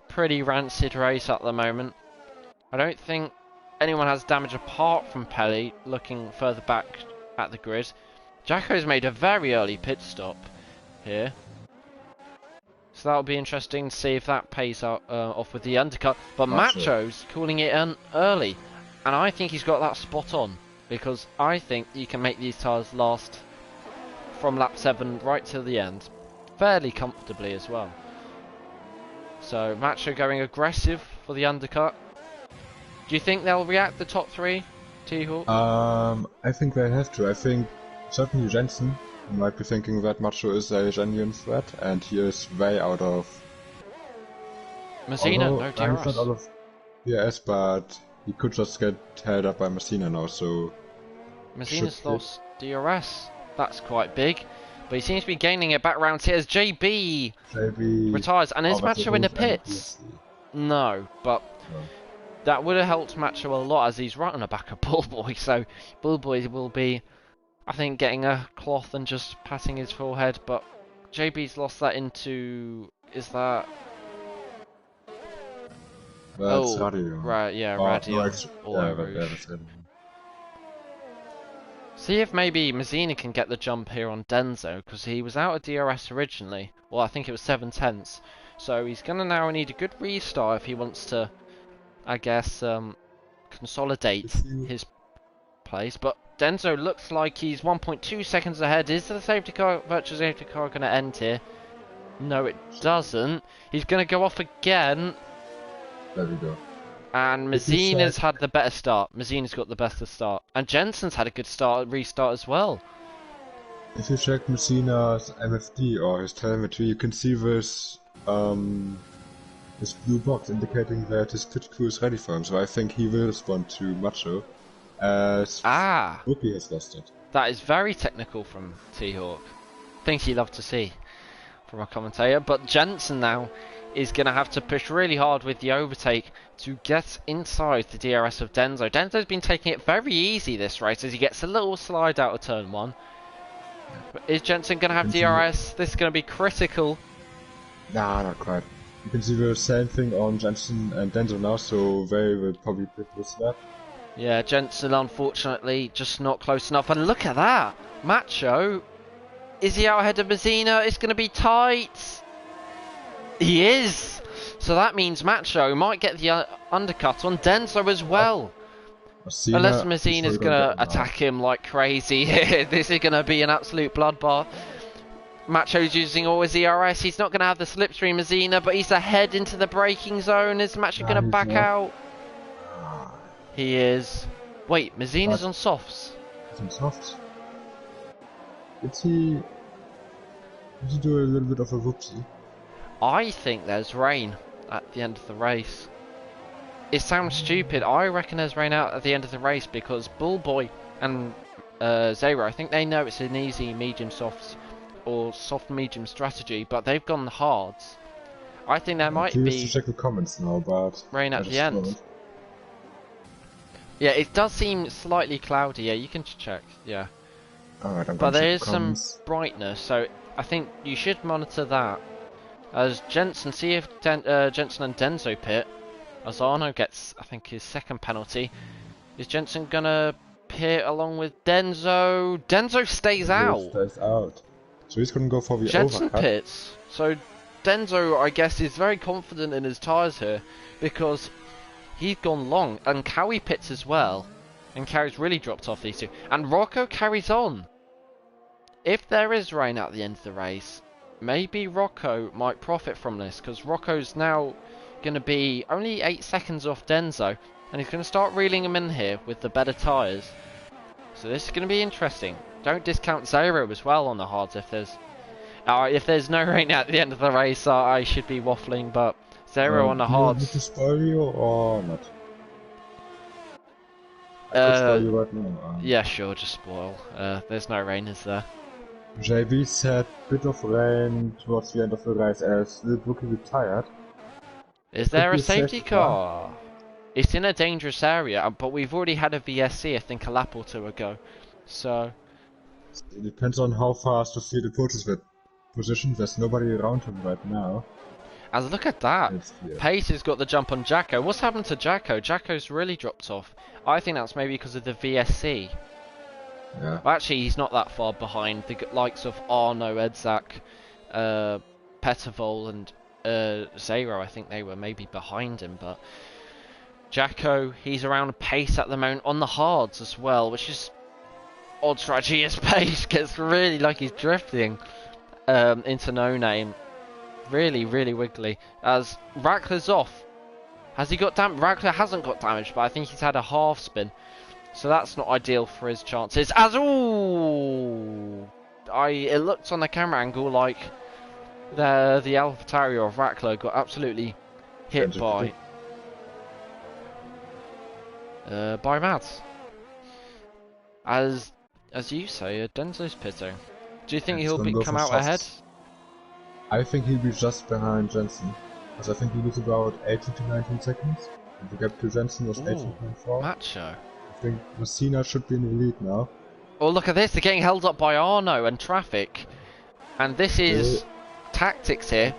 pretty rancid race at the moment. I don't think anyone has damage apart from Pelly, looking further back at the grid. Jacko's made a very early pit stop here. So that'll be interesting to see if that pays off with the undercut. But Macho's calling it early. And I think he's got that spot on. Because I think you can make these tyres last from lap 7 right till the end. Fairly comfortably as well. So Macho going aggressive for the undercut. Do you think they'll react, the top 3, T-Hawk? I think they have to. I think certainly Jensen might be thinking that Macho is a genuine threat, and he is way out of... Messina, no DRS. I'm not out of DRS, but he could just get held up by Messina now, so... Messina's lost DRS. That's quite big. But he seems to be gaining it back round here as JB retires. And is Macho in the pits? No, but that would have helped Macho a lot, as he's right on the back of Bullboy. So Bullboy will be, I think, getting a cloth and just patting his forehead. But JB's lost that into... Is that... That's Radio. Right, yeah, Radio. See if maybe Mazzina can get the jump here on Denzo, because he was out of DRS originally. Well, I think it was 7/10. So he's going to now need a good restart if he wants to, I guess, consolidate his place. But Denso looks like he's 1.2 seconds ahead. Is the safety car, virtual safety car, going to end here? No, it doesn't. He's going to go off again. There we go. And Mazina's had the better start. Mazina's got the better start. And Jensen's had a good restart as well. If you check Messina's MFD or his telemetry, you can see this blue box indicating that his pit crew is ready for him. So I think he will respond to Macho as Rookie has lost it. That is very technical from T-Hawk. Things you love to see from a commentator. But Jensen now is going to have to push really hard with the overtake to get inside the DRS of Denso. Denso's been taking it very easy this race as he gets a little slide out of turn 1. But is Jensen going to have DRS? This is going to be critical. Nah, not quite. You can see the same thing on Jensen and Denso now, so they will probably pit this lap. Yeah, Jensen unfortunately just not close enough. And look at that! Macho, is he out ahead of Mazzina? It's going to be tight! He is! So that means Macho might get the undercut on Denso as well. Unless Mazzina's going to attack him like crazy here. This is going to be an absolute bloodbath. Macho's using all his ERS. He's not going to have the slipstream Mazzina, but he's ahead into the braking zone. Is Macho going to back out? He is. Wait, Mazzina's on softs. He's on softs. Did he do a little bit of a whoopsie? I think there's rain at the end of the race. It sounds stupid. I reckon there's rain out at the end of the race because Bullboy and Zero, I think they know it's an easy medium softs or soft medium strategy, but they've gone hards. I think there might be to check the comments now, but rain at the end. Yeah, it does seem slightly cloudy. Yeah, you can check. Yeah, but there is some brightness, so I think you should monitor that. As Jensen, see if Jensen and Denso pit. As Arno gets, I think, his second penalty. Is Jensen gonna pit along with Denso? Denso stays out. Stays out. So he's gonna go for the Jensen overcut. pits. So Denso, I guess, is very confident in his tyres here because he's gone long, and Cowie pits as well. And Cowie's really dropped off these two. And Rocco carries on. If there is rain at the end of the race, maybe Rocco might profit from this because Rocco's now going to be only 8 seconds off Denso, and he's going to start reeling him in here with the better tyres. So this is going to be interesting. Don't discount Zero as well on the hards if there's no rain at the end of the race. I should be waffling, but Zero on the hards. Do you want me to spoil you or not? I can spoil you right now. Yeah, sure, just spoil. There's no rain, is there? JB said bit of rain towards the end of the race as the rookie retired. Is there a safety car? It's in a dangerous area, but we've already had a VSC, I think, a lap or two ago. So it depends on how fast the field approaches that position. There's nobody around him right now. As look at that, Pace has got the jump on Jacko. What's happened to Jacko? Jacko's really dropped off. I think that's maybe because of the VSC. Yeah. Well, actually, he's not that far behind the likes of Arno, Edzak, Pettervol, and Zero. I think they were maybe behind him, but Jacko, he's around Pace at the moment on the hards as well, which is odd strategy as Pace gets really like he's drifting into no name. Really, really wiggly. As Rackler's off. Has he got damage? Rackler hasn't got damage, but I think he's had a half spin. So that's not ideal for his chances. As it looked on the camera angle like the AlphaTauri of Rackler got absolutely hit by Mads. As you say, Denso's pitting. Do you think he'll come out ahead? I think he'll be just behind Jensen, because I think he was about 18 to 19 seconds, and the gap to Jensen was 18.4. Macho. I think Messina should be in the lead now. Oh, look at this, they're getting held up by Arno and traffic. And this is tactics here,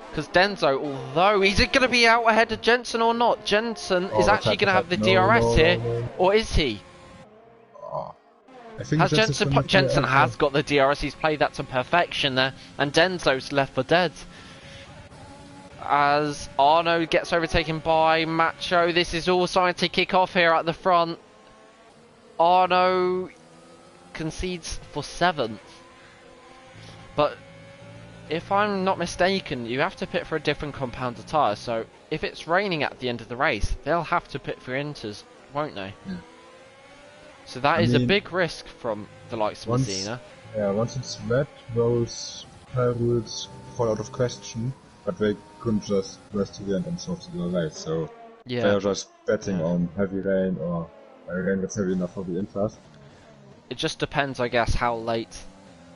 because Denso, although he's going to be out ahead of Jensen or not, Jensen is actually going to have the DRS here, or is he? I think has Jensen has got the DRS, he's played that to perfection there, and Denso's left for dead. As Arno gets overtaken by Macho, this is all starting to kick off here at the front. Arno concedes for 7th. But if I'm not mistaken, you have to pit for a different compound of tyres. So if it's raining at the end of the race, they'll have to pit for inters, won't they? Yeah. So that is a big risk from the likes of Messina. Yeah, once it's wet, those tyre rules fall out of question, but they couldn't just rest to the end and solve the race, so they're just betting on heavy rain or rain that's heavy enough for the inters. It just depends, I guess, how late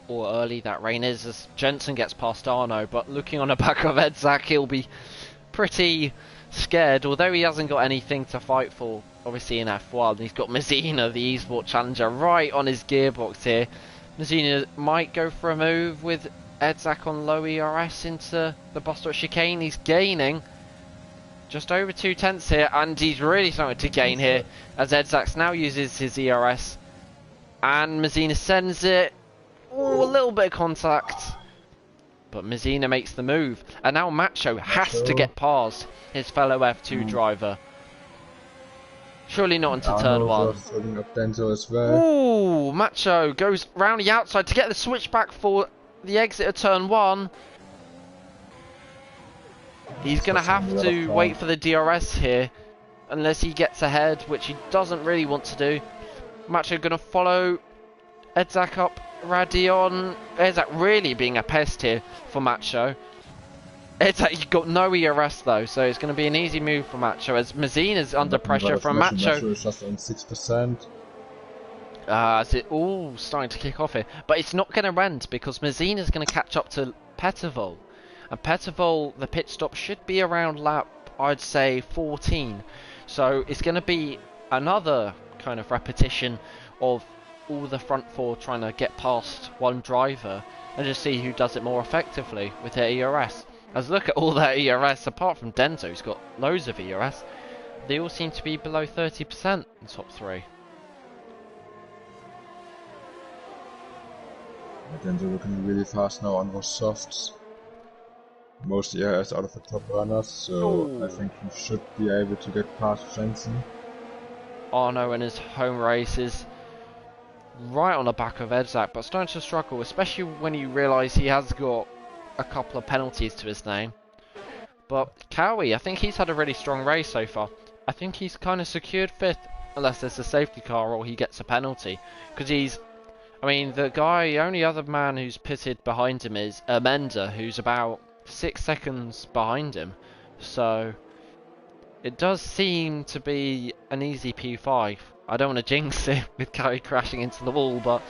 or early that rain is as Jensen gets past Arno, but looking on the back of Edzak, he'll be pretty scared, although he hasn't got anything to fight for, obviously in F1. He's got Messina, the eSport Challenger, right on his gearbox here. Messina might go for a move with Edzak on low ERS into the bus stop chicane. He's gaining just over 2 tenths here, and he's really starting to gain here as Edzak now uses his ERS, and Messina sends it. Ooh, a little bit of contact, but Messina makes the move, and now Macho has to get past his fellow F2 driver. Surely not into turn 1. Up Denzel as well. Ooh, Macho goes round the outside to get the switchback for the exit of turn 1. He's going to have to wait for the DRS here, unless he gets ahead, which he doesn't really want to do. Macho going to follow Edzak up Radion. Edzak really being a pest here for Macho. Edzak got no ERS though, so it's going to be an easy move for Macho as Messina's under pressure from Macho. Macho is just on 6%. As it all starting to kick off here, but it's not going to end because Messina's going to catch up to Pettervol, and Pettervol, the pit stop should be around lap, I'd say 14. So it's going to be another kind of repetition of all the front four trying to get past one driver and just see who does it more effectively with their ERS. As look at all their ERS, apart from Denzo, who's got loads of ERS, they all seem to be below 30% in the top 3. Denzel looking really fast now on those softs. Most ERS out of the top runners, so I think he should be able to get past Jensen. Arno in his home races right on the back of Edzak, but starting to struggle, especially when you realise he has got a couple of penalties to his name. But Cowie, I think he's had a really strong race so far. I think he's kind of secured 5th, unless there's a safety car or he gets a penalty. Because he's, I mean, the only other man who's pitted behind him is Amenda, who's about 6 seconds behind him. So it does seem to be an easy P5. I don't want to jinx it with Cowie crashing into the wall, but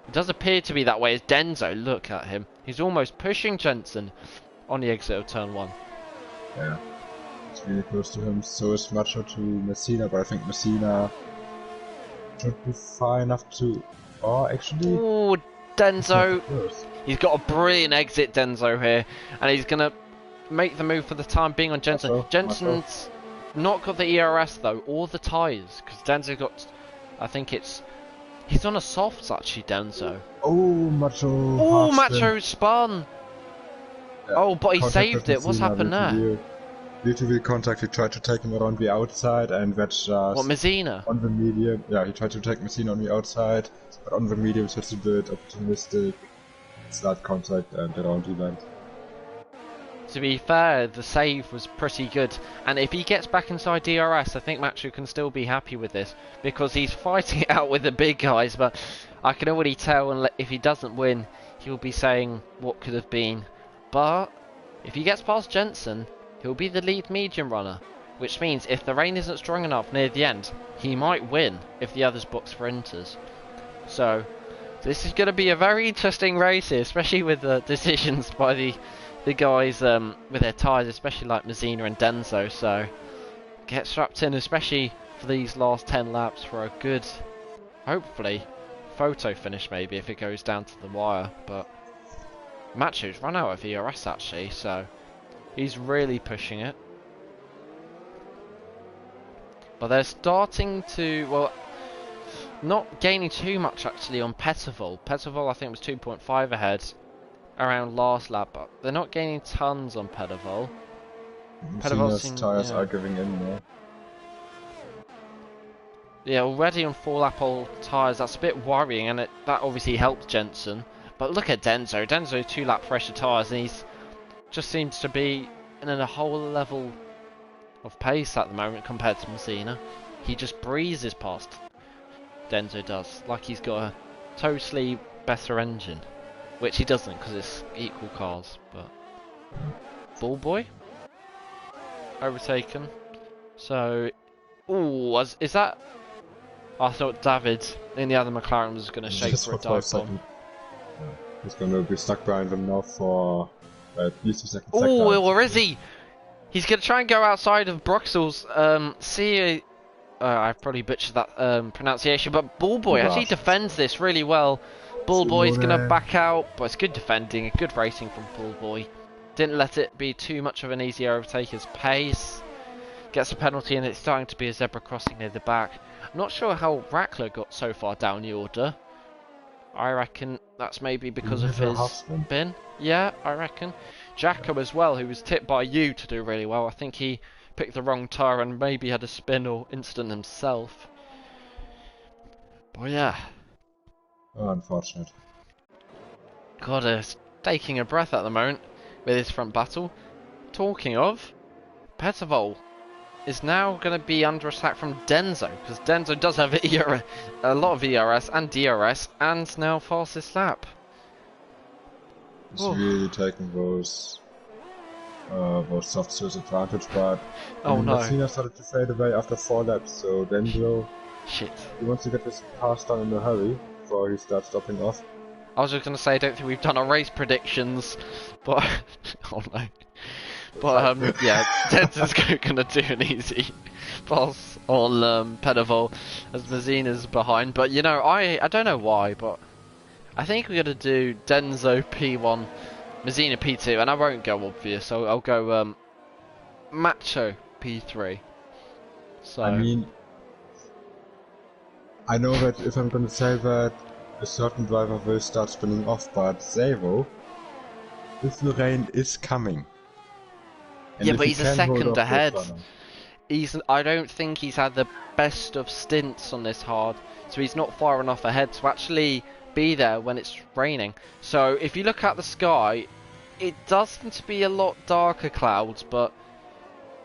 it does appear to be that way as Denzo, look at him. He's almost pushing Jensen on the exit of turn 1. Yeah, it's really close to him. So is Macho to Messina, but I think Messina should be far enough to... Oh, actually... Ooh, Denzo. He's got a brilliant exit, Denzo, here. And he's going to make the move for the time being on Jensen. Jensen's not got the ERS, though, or the tyres. Because Denzo got... I think it's... He's on a softs, actually, Denzo. Oh, Macho. Oh, Macho spun. Yeah. Oh, but he saved it. What's happened there? Due to the contact, he tried to take him around the outside, and that's just... What, Messina? On the medium. Yeah, he tried to take Messina on the outside, but on the medium, such a bit opportunistic. Start contact and around event. To be fair, the save was pretty good, and if he gets back inside DRS, I think Macho can still be happy with this, because he's fighting it out with the big guys, but I can already tell, and if he doesn't win, he'll be saying what could have been. But if he gets past Jensen, he'll be the lead medium runner, which means if the rain isn't strong enough near the end, he might win if the others box for inters. So this is going to be a very interesting race here, especially with the decisions by the guys with their tyres, especially like Messina and Denzo. So get strapped in, especially for these last 10 laps, for a good, hopefully, photo finish maybe if it goes down to the wire. But Macho's run out of ERS actually, so he's really pushing it. But they're starting to, well, not gaining too much actually on Pettervol. Pettervol I think was 2.5 ahead around last lap, but they're not gaining tons on Pettervol. Pettervol's tyres are giving in more. Yeah, already on 4-lap old tyres, that's a bit worrying, and that obviously helped Jensen. But look at Denso. Denso 2-lap fresher tyres, and he's just seems to be in a whole level of pace at the moment compared to Messina. He just breezes past. Denso does, like he's got a totally better engine, which he doesn't because it's equal cars. But Ball Boy overtaken. So, ooh, is that? I thought David in the other McLaren was going to shake Just for a for 5 dive bomb. seconds. Yeah. He's gonna be stuck behind them now for at least a second. Oh, or is he? He's going to try and go outside of Bruxelles. I probably butchered that pronunciation, but Ball Boy actually defends this really well. Ball Boy's going to back out, but it's good defending, good racing from Ball Boy. Didn't let it be too much of an easy overtaker's pace. Gets a penalty, and it's starting to be a zebra crossing near the back. I'm not sure how Rackler got so far down the order. I reckon that's maybe because of his spin. Yeah, I reckon. Jacko as well, who was tipped by you to do really well. I think he picked the wrong tyre and maybe had a spin or incident himself. But yeah. Oh, unfortunate. God, taking a breath at the moment with his front battle. Talking of, Pettervol is now going to be under attack from Denso, because Denso does have a lot of ERS and DRS, and now fastest lap. He's really taking those soft serves advantage, but Messina started to fade away after 4 laps, so Denso he wants to get this pass done in a hurry before he starts stopping off. I was just going to say, I don't think we've done our race predictions, but oh no. But yeah, Denton's going to do an easy pass on Pettervol as Messina's behind. But you know, I don't know why, but I think we're going to do Denso P1, Messina P2, and I won't go obvious. So I'll go Macho P3. So I mean, I know that if I'm going to say that a certain driver will start spinning off, but Zavo, if the rain is coming. And yeah, but he's a second ahead. Runner, I don't think he's had the best of stints on this hard, so he's not far enough ahead to actually be there when it's raining. So if you look at the sky, it does seem to be a lot darker clouds, but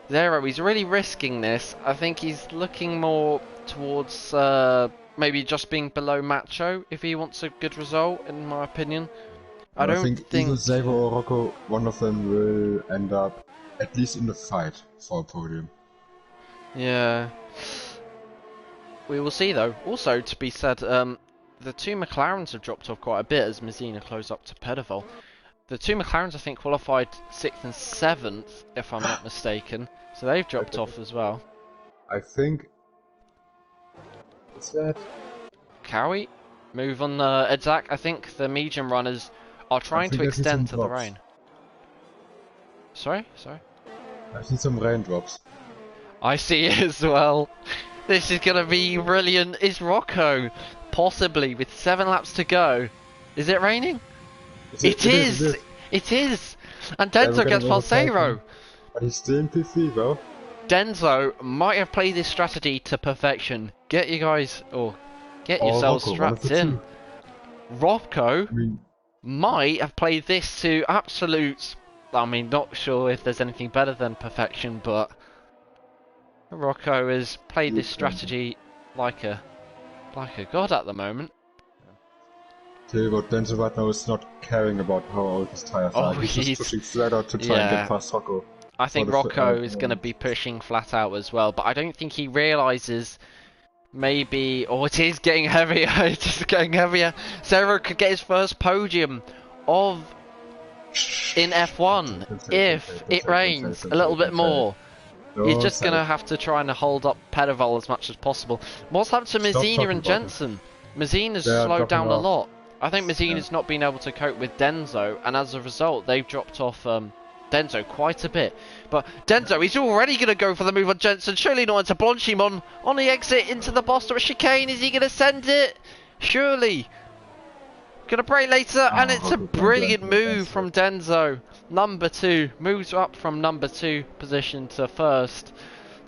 Zero, he's really risking this. I think he's looking more towards maybe just being below Macho if he wants a good result, in my opinion. I don't think either Zavo or Rocco, one of them will end up at least in the fight for a podium. Yeah. We will see though. Also, to be said, the 2 McLarens have dropped off quite a bit as Messina close up to Pettervol. The 2 McLarens I think qualified 6th and 7th, if I'm not mistaken. So they've dropped off as well. I think... What's that? Cowie? Move on Edzak. I think the medium runners are trying to extend to the rain. Sorry? I see some raindrops. I see it as well. This is going to be brilliant. Is Rocco possibly with 7 laps to go? Is it raining? It is. And Denso gets past Zero. But he's still in P3 though. Denso might have played this strategy to perfection. Get yourselves strapped in. Rocco might have played this to absolute... I mean, not sure if there's anything better than perfection, but Rocco has played this strategy like a god at the moment. Tell you what, Denso right now is not caring about how old his tires are. He's just pushing flat out to try and get past Rocco. I think Rocco is going to be pushing flat out as well, but I don't think he realises maybe... Oh, it is getting heavier. It is getting heavier. Zero could get his first podium in F1 if it rains a little bit more. He's just going to have to try and hold up Pettervol as much as possible. What's happened to Messina and Jensen? Messina's slowed down a lot. I think Messina's not been able to cope with Denso, and as a result, they've dropped off Denso quite a bit. But Denso, he's already going to go for the move on Jensen. Surely not into Blanchimon on the exit into the Boston chicane. Is he going to send it? Surely. Going to brake later, and it's a brilliant move from Denso. Number 2 moves up from number 2 position to first.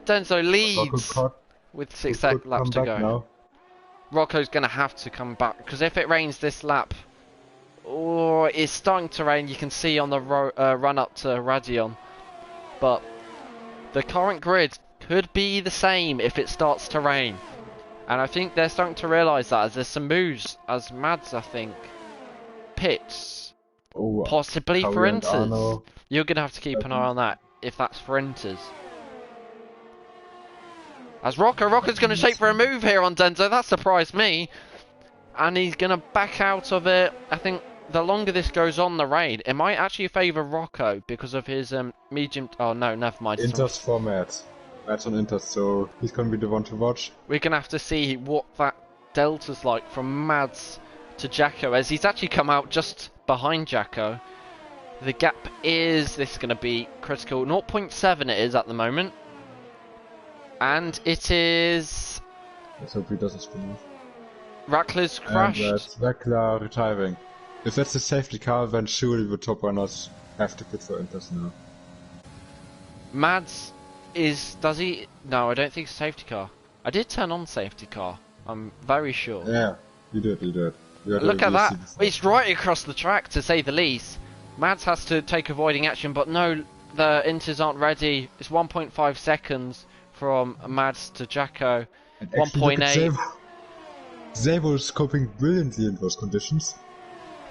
Denso leads. with 6 Could laps come to back go. now. Rocco's going to have to come back, because if it rains this lap, oh, it's starting to rain, you can see on the run up to Radion. But the current grid could be the same if it starts to rain. And I think they're starting to realise that as there's some moves, as Mads, I think, pits, Oh, possibly for Curry and inters. Arno. You're going to have to keep an eye on that, if that's for inters. As Rocco's going to shape for a move here on Denzo, that surprised me. And he's going to back out of it. I think the longer this goes on, the rain, it might actually favour Rocco because of his medium... Oh no, never mind. Inter's for Matt. Matt's on Inter, so he's gonna be the one to watch. We're going to have to see what that delta's like from Mads to Jacko, as he's actually come out just behind Jacko. The gap is... This is going to be critical. 0.7 it is at the moment. And it is... Let's hope he doesn't spin. Rackler's crashed. And that's Rackler retiring. If that's a safety car, then surely the top runners have to pit for Inters now. Mads is... Does he... No, I don't think it's a safety car. I did turn on safety car. I'm very sure. Yeah, you did. Look at that. It's right across the track, to say the least. Mads has to take avoiding action, but no, the Inters aren't ready. It's 1.5 seconds from Mads to Jacko. 1.8. Zabo is coping brilliantly in those conditions.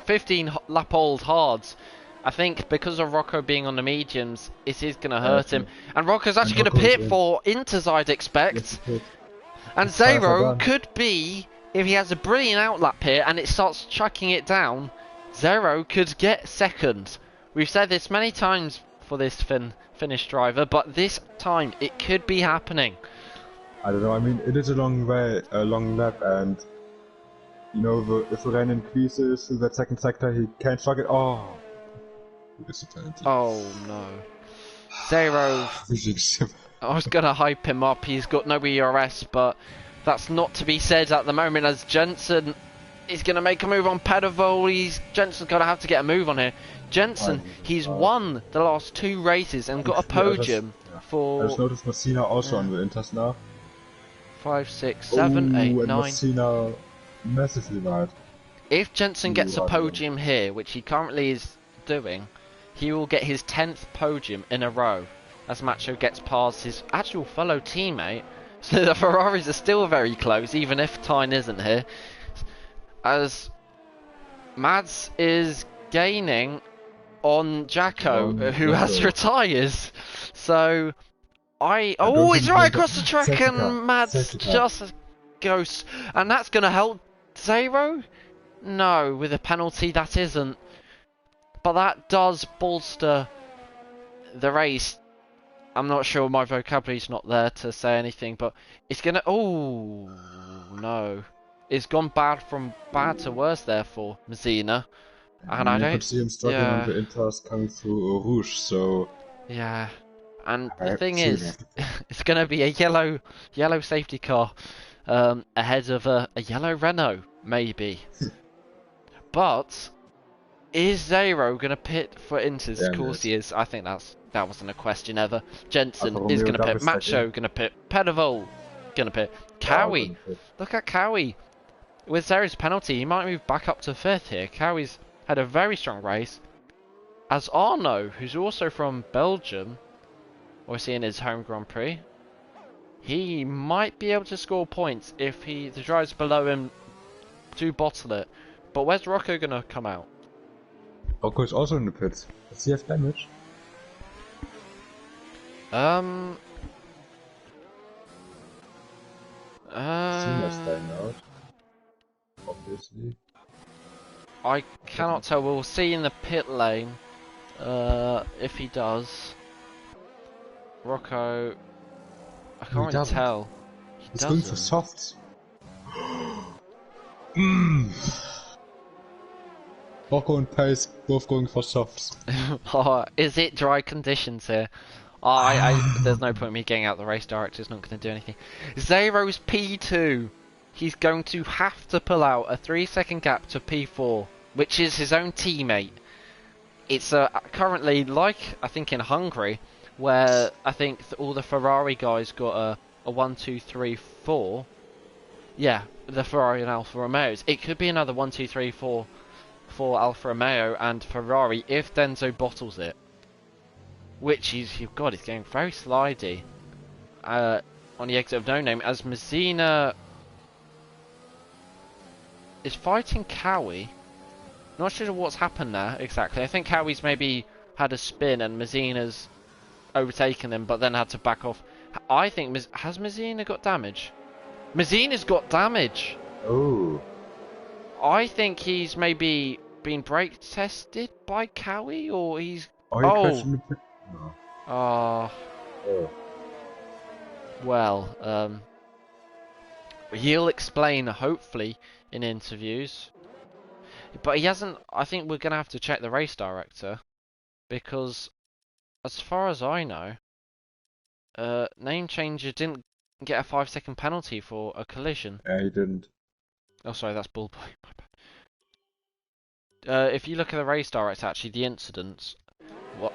15 lap old hards. I think because of Rocco being on the mediums, it is going to hurt him. And Rocco's actually going to pit for Inters, I'd expect. And Zero could be, if he has a brilliant outlap here and it starts chucking it down, Zero could get second. We've said this many times for this Finnish driver, but this time it could be happening. I don't know, I mean, it is a long lap, and you know, if the rain increases in that second sector, he can't chuck it. Oh, it's a penalty. Oh no. Zero. I was going to hype him up, he's got no ERS, but that's not to be said at the moment, as Jensen is going to make a move on Pedevol. Jensen's going to have to get a move on here. Jensen, he's won the last 2 races and got a podium for... I just noticed Messina also on the Inters now. 5, 6, 7, 8, 9. Messina massively wide. If Jensen gets a podium here, which he currently is doing, he will get his 10th podium in a row, as Macho gets past his actual fellow teammate. So the Ferraris are still very close, even if Tyne isn't here. As Mads is gaining on Jacko, who has retires. So oh, it's right across the track, and Mads just goes, and that's going to help Zero? No, with a penalty that isn't. But that does bolster the race. I'm not sure, my vocabulary's not there to say anything, but it's going to... Oh, no. It's gone from bad to worse there for Messina. And I don't... You could see him struggling on the Inters coming through Rouge, so... Yeah. And the thing is, it's going to be a yellow safety car ahead of a yellow Renault, maybe. But is Zero going to pit for Inters? Yeah, Of course he is. I think that wasn't a question ever. Jensen is going to pit. Macho going to pit. Pedevol going to pit. Cowie. Look at Cowie. With Zero's penalty, he might move back up to 5th here. Cowie's had a very strong race. As Arno, who's also from Belgium, or is he in his home Grand Prix, he might be able to score points if the drivers below him do bottle it. But where's Rocco going to come out? Rocco's also in the pits. Does he have damage? Sina's staying out. Obviously. I cannot tell. We'll see in the pit lane if he does. Rocco, I can't really tell. He's going for softs. Rocco and Pace both going for softs. Oh, is it dry conditions here? There's no point in me getting out the race director's not going to do anything. Zero's P2. He's going to have to pull out a 3-second gap to P4, which is his own teammate. It's currently like, I think, in Hungary, where I think all the Ferrari guys got a 1, 2, 3, 4. Yeah, the Ferrari and Alfa Romeos. It could be another 1, 2, 3, 4 for Alfa Romeo and Ferrari if Denso bottles it. Which he's God, he's getting very slidey. On the exit of No Name, as Messina is fighting Cowie. Not sure what's happened there exactly. I think Cowie's maybe had a spin and Messina's overtaken him, but then had to back off. I think has Messina got damage? Messina's got damage. Oh. I think he's maybe been brake tested by Cowie, or he's. Oh, he crashed in the pit. No. Oh. Well, he'll explain hopefully in interviews, but he hasn't. I think we're gonna have to check the race director, because as far as I know, Name Changer didn't get a 5-second penalty for a collision. Yeah, he didn't. Oh, sorry, that's Bullboy. My bad. If you look at the race director, actually, the incidents,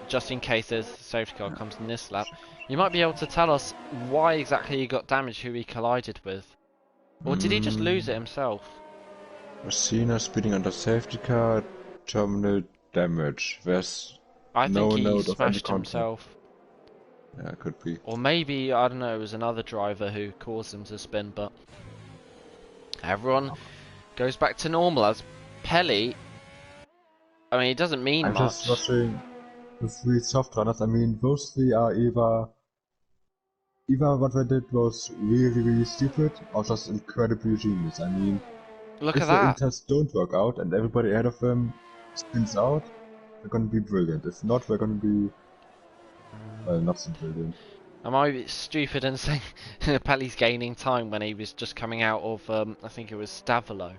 just in case there's a safety car comes in this lap, you might be able to tell us why exactly he got damaged, who he collided with. Or did he just lose it himself? Messina speeding under safety car, terminal damage. There's I no think he note of any smashed contact. himself. Yeah, it could be. Or maybe, I don't know, it was another driver who caused him to spin, but everyone goes back to normal as Pelly. I mean, it doesn't mean I'm much. just watching the three soft runners. I mean, those three are either what they did was really, really stupid, or just incredibly genius. I mean, Look if at the that. inters don't work out and everybody ahead of them spins out, they're gonna be brilliant. If not, they're gonna be, well, not so brilliant. Am I stupid in saying Pelly's gaining time when he was just coming out of, I think it was Stavolo.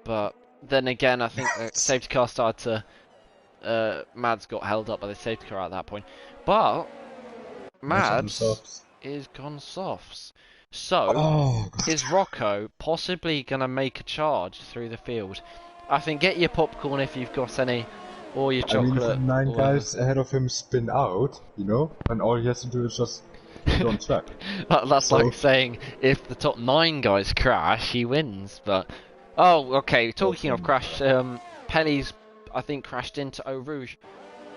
But then again, I think the safety car started to, Mads got held up by the safety car at that point. But Mads is gone softs. So, is Rocco possibly going to make a charge through the field? I think get your popcorn if you've got any, or your chocolate. I mean, if 9 guys ahead of him spin out, you know, and all he has to do is just get on track. That's like saying if the top 9 guys crash, he wins. But oh, okay. Talking of crash, Pelly's I think crashed into Eau Rouge.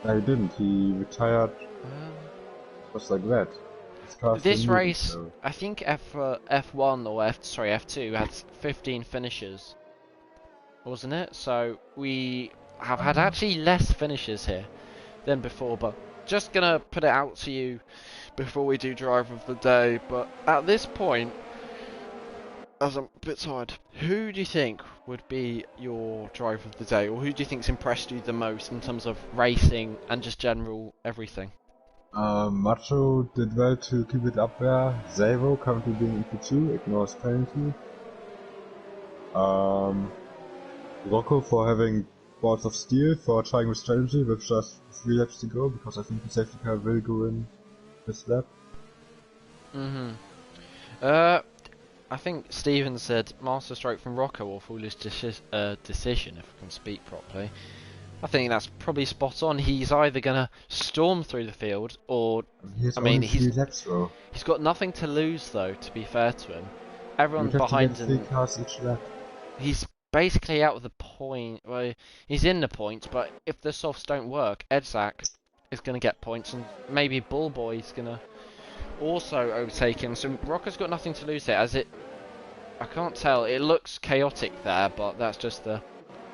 No, he didn't. He retired just like that. This race, I think F1 or F2 had 15 finishes, wasn't it? So we have had actually less finishes here than before. But just gonna put it out to you before we do driver of the day. But at this point, as I'm a bit tired, who do you think would be your driver of the day, or who do you think's impressed you the most in terms of racing and just general everything? Macho did well to keep it up there. Zavo currently being in P2, ignores penalty. Rocco for having balls of steel, for trying with strategy with just 3 laps to go, because I think the safety car will go in this lap. I think Steven said masterstroke from Rocco or foolish decision, if I can speak properly. I think that's probably spot on. He's either gonna storm through the field, or he's got nothing to lose though. To be fair to him, everyone behind him. 3 cars each lap. He's basically out of the point. Well, he's in the points, but if the softs don't work, Edzak is gonna get points, and maybe Bullboy's gonna also overtake him. So Rocco's got nothing to lose there. I can't tell. It looks chaotic there, but that's just the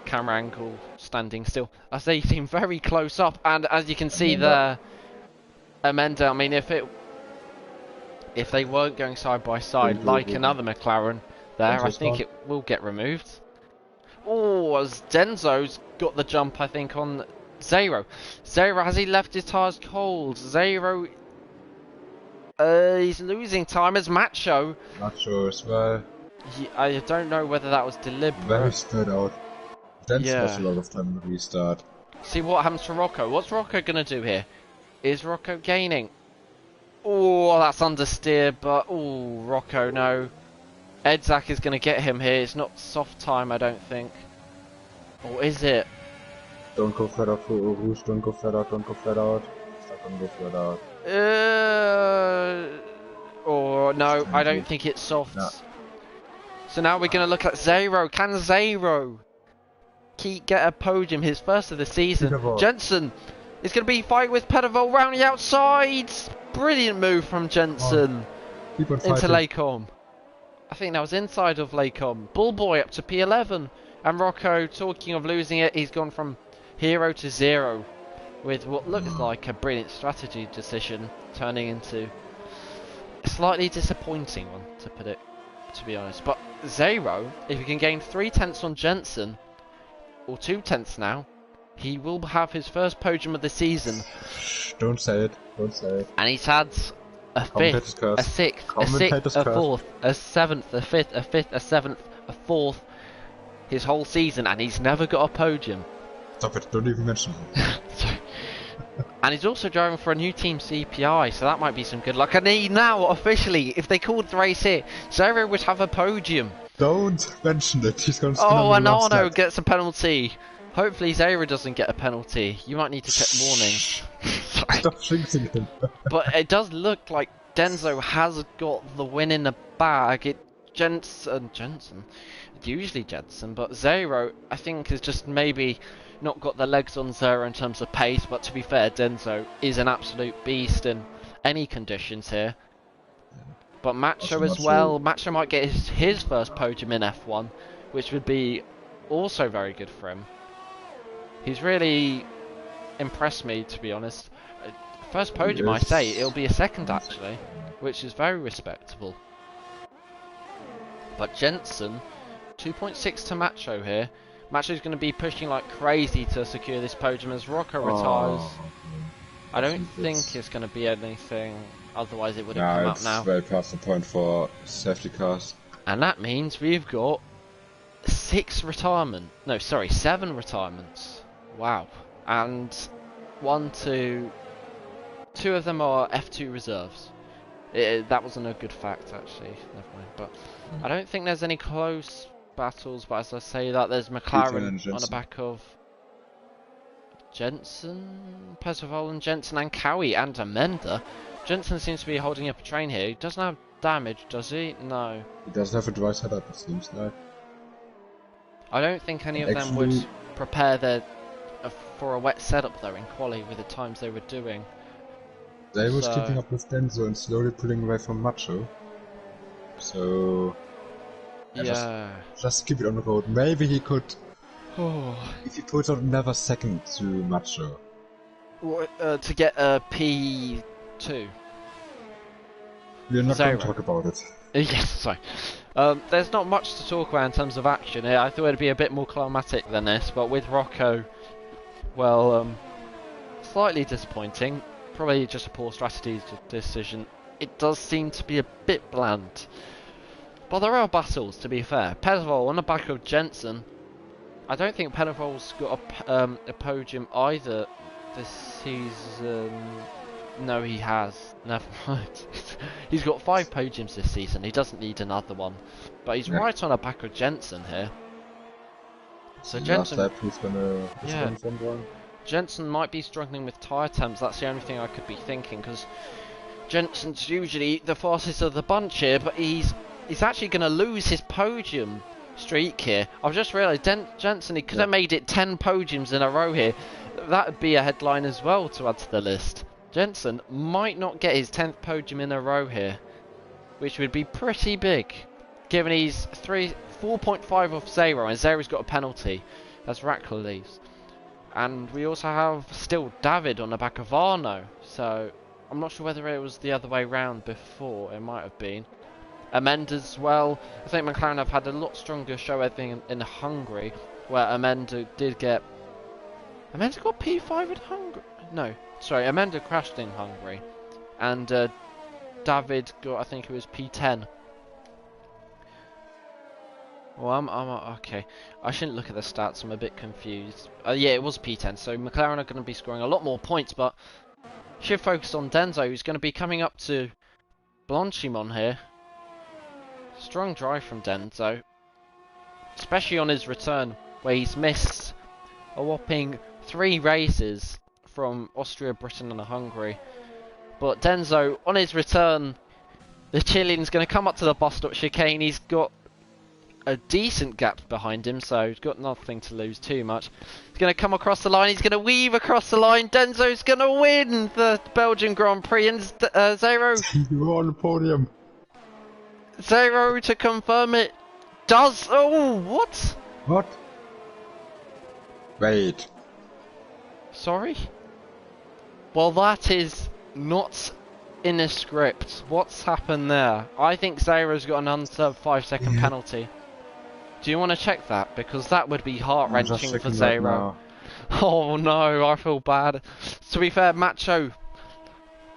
camera angle standing still, as they seem very close up, and as you can see there, Amanda, I mean, if they weren't going side by side like another McLaren there, I think it will get removed. Oh, as Denzo's got the jump, I think, on Zero. Zero, has he left his tyres cold? Zero, he's losing time as Macho. Macho as well. I don't know whether that was deliberate. Very spread out. Denso lost a lot of time in the restart. See what happens to Rocco. What's Rocco going to do here? Is Rocco gaining? Oh, that's understeer, but oh, Rocco, no. Edzak is going to get him here. It's not soft time, I don't think. Or is it? Don't go flat out for Rouge, don't go flat out, don't go flat out. Don't go flat out. Oh, no, I don't think it's soft. No. So now we're going to look at Zero. Can Zero get a podium, his first of the season? Petervol. Jensen is going to be fighting with Petervol round the outside. Brilliant move from Jensen Keep on into fighting. Lacombe. I think that was inside of Lacombe. Bullboy up to P11. And Rocco, talking of losing it, he's gone from hero to zero with what looks like a brilliant strategy decision turning into a slightly disappointing one, to be honest. But Zero, if he can gain 3/10 on Jensen, or 2/10 now, he will have his first podium of the season. Shh, don't say it. Don't say it. And he's had a fifth, a sixth, a sixth, a fourth, a seventh, a fifth, a seventh, a fourth, his whole season, and he's never got a podium. Stop it, don't even mention it. And he's also driving for a new team CPI, so that might be some good luck. And he now, officially, if they called the race here, Zero would have a podium. Don't mention it, he's gonna spin Oh, on the last Anano lap. gets a penalty. Hopefully Zero doesn't get a penalty. You might need to check warnings. Stop jinxing him. But it does look like Denzo has got the win in the bag. Jensen, usually Jensen, but Zero, I think, has just maybe not got the legs on Zero in terms of pace. But to be fair, Denzo is an absolute beast in any conditions here. But Macho as well. Macho might get his first podium in F1, which would be also very good for him. He's really impressed me, to be honest. First podium, I say. It'll be a second, actually, which is very respectable. But Jensen, 2.6 to Macho here. Macho's going to be pushing like crazy to secure this podium as Rocco retires. I don't think it's going to be anything, otherwise it would have come up now. It's way past the point for safety cars. And that means we've got 7 retirements. Wow. And 2 of them are F2 reserves. That wasn't a good fact, actually. Never mind. But I don't think there's any close battles. But as I say that, there's McLaren on the back of Jensen, Percival and Jensen and Cowie and Amenda. Jensen seems to be holding up a train here. He doesn't have damage, does he? No. He doesn't have a dry setup, it seems like. I don't think any of them would prepare for a wet setup though in quali with the times they were doing. They was keeping up with Denzo and slowly pulling away from Macho. So yeah, just keep it on the road. Maybe he could, if he puts out another second to Macho. To get a P2. We're not going to talk about it. Yes, sorry. There's not much to talk about in terms of action here. I thought it'd be a bit more climatic than this, but with Rocco, well, slightly disappointing. Probably just a poor strategy decision. It does seem to be a bit bland. But there are battles, to be fair. Percival on the back of Jensen. I don't think Percival's got a podium either this season. No, he has. Never mind. He's got 5 podiums this season. He doesn't need another one. But he's right on the back of Jensen here. So Jensen, last lap he's gonna send one. Jensen might be struggling with tyre temps. That's the only thing I could be thinking, because Jensen's usually the fastest of the bunch here, but he's actually going to lose his podium streak here. I've just realised Jensen, he could have made it 10 podiums in a row here. That would be a headline as well to add to the list. Jensen might not get his 10th podium in a row here, which would be pretty big, given he's 4.5 off Zero, and Zero's got a penalty as Rackler leaves. And we also have still David on the back of Arno, so I'm not sure whether it was the other way round before. It might have been. Amenda as well. I think McLaren have had a lot stronger show, I think, in Hungary, where Amenda did get... Amenda got P5 in Hungary? No, sorry, Amenda crashed in Hungary. And David got, I think it was P10. Well, I'm okay. I shouldn't look at the stats. I'm a bit confused. Yeah, it was P10. So McLaren are going to be scoring a lot more points, but should focus on Denzo, who's going to be coming up to Blanchimon here. Strong drive from Denzo, especially on his return, where he's missed a whopping 3 races from Austria, Britain, and Hungary. But Denzo, on his return, The Chilean's going to come up to the bus stop chicane. He's got a decent gap behind him, so he's got nothing to lose too much. He's going to come across the line. He's going to weave across the line. Denzo's going to win the Belgian Grand Prix, and Zero You were on the podium. to confirm it does. Oh, what? What? Wait. Sorry? Well, that is not in a script. What's happened there? I think Zero's got an under 5-second penalty. Do you want to check that? Because that would be heart-wrenching for Zero. Oh no, I feel bad. To be fair, Macho,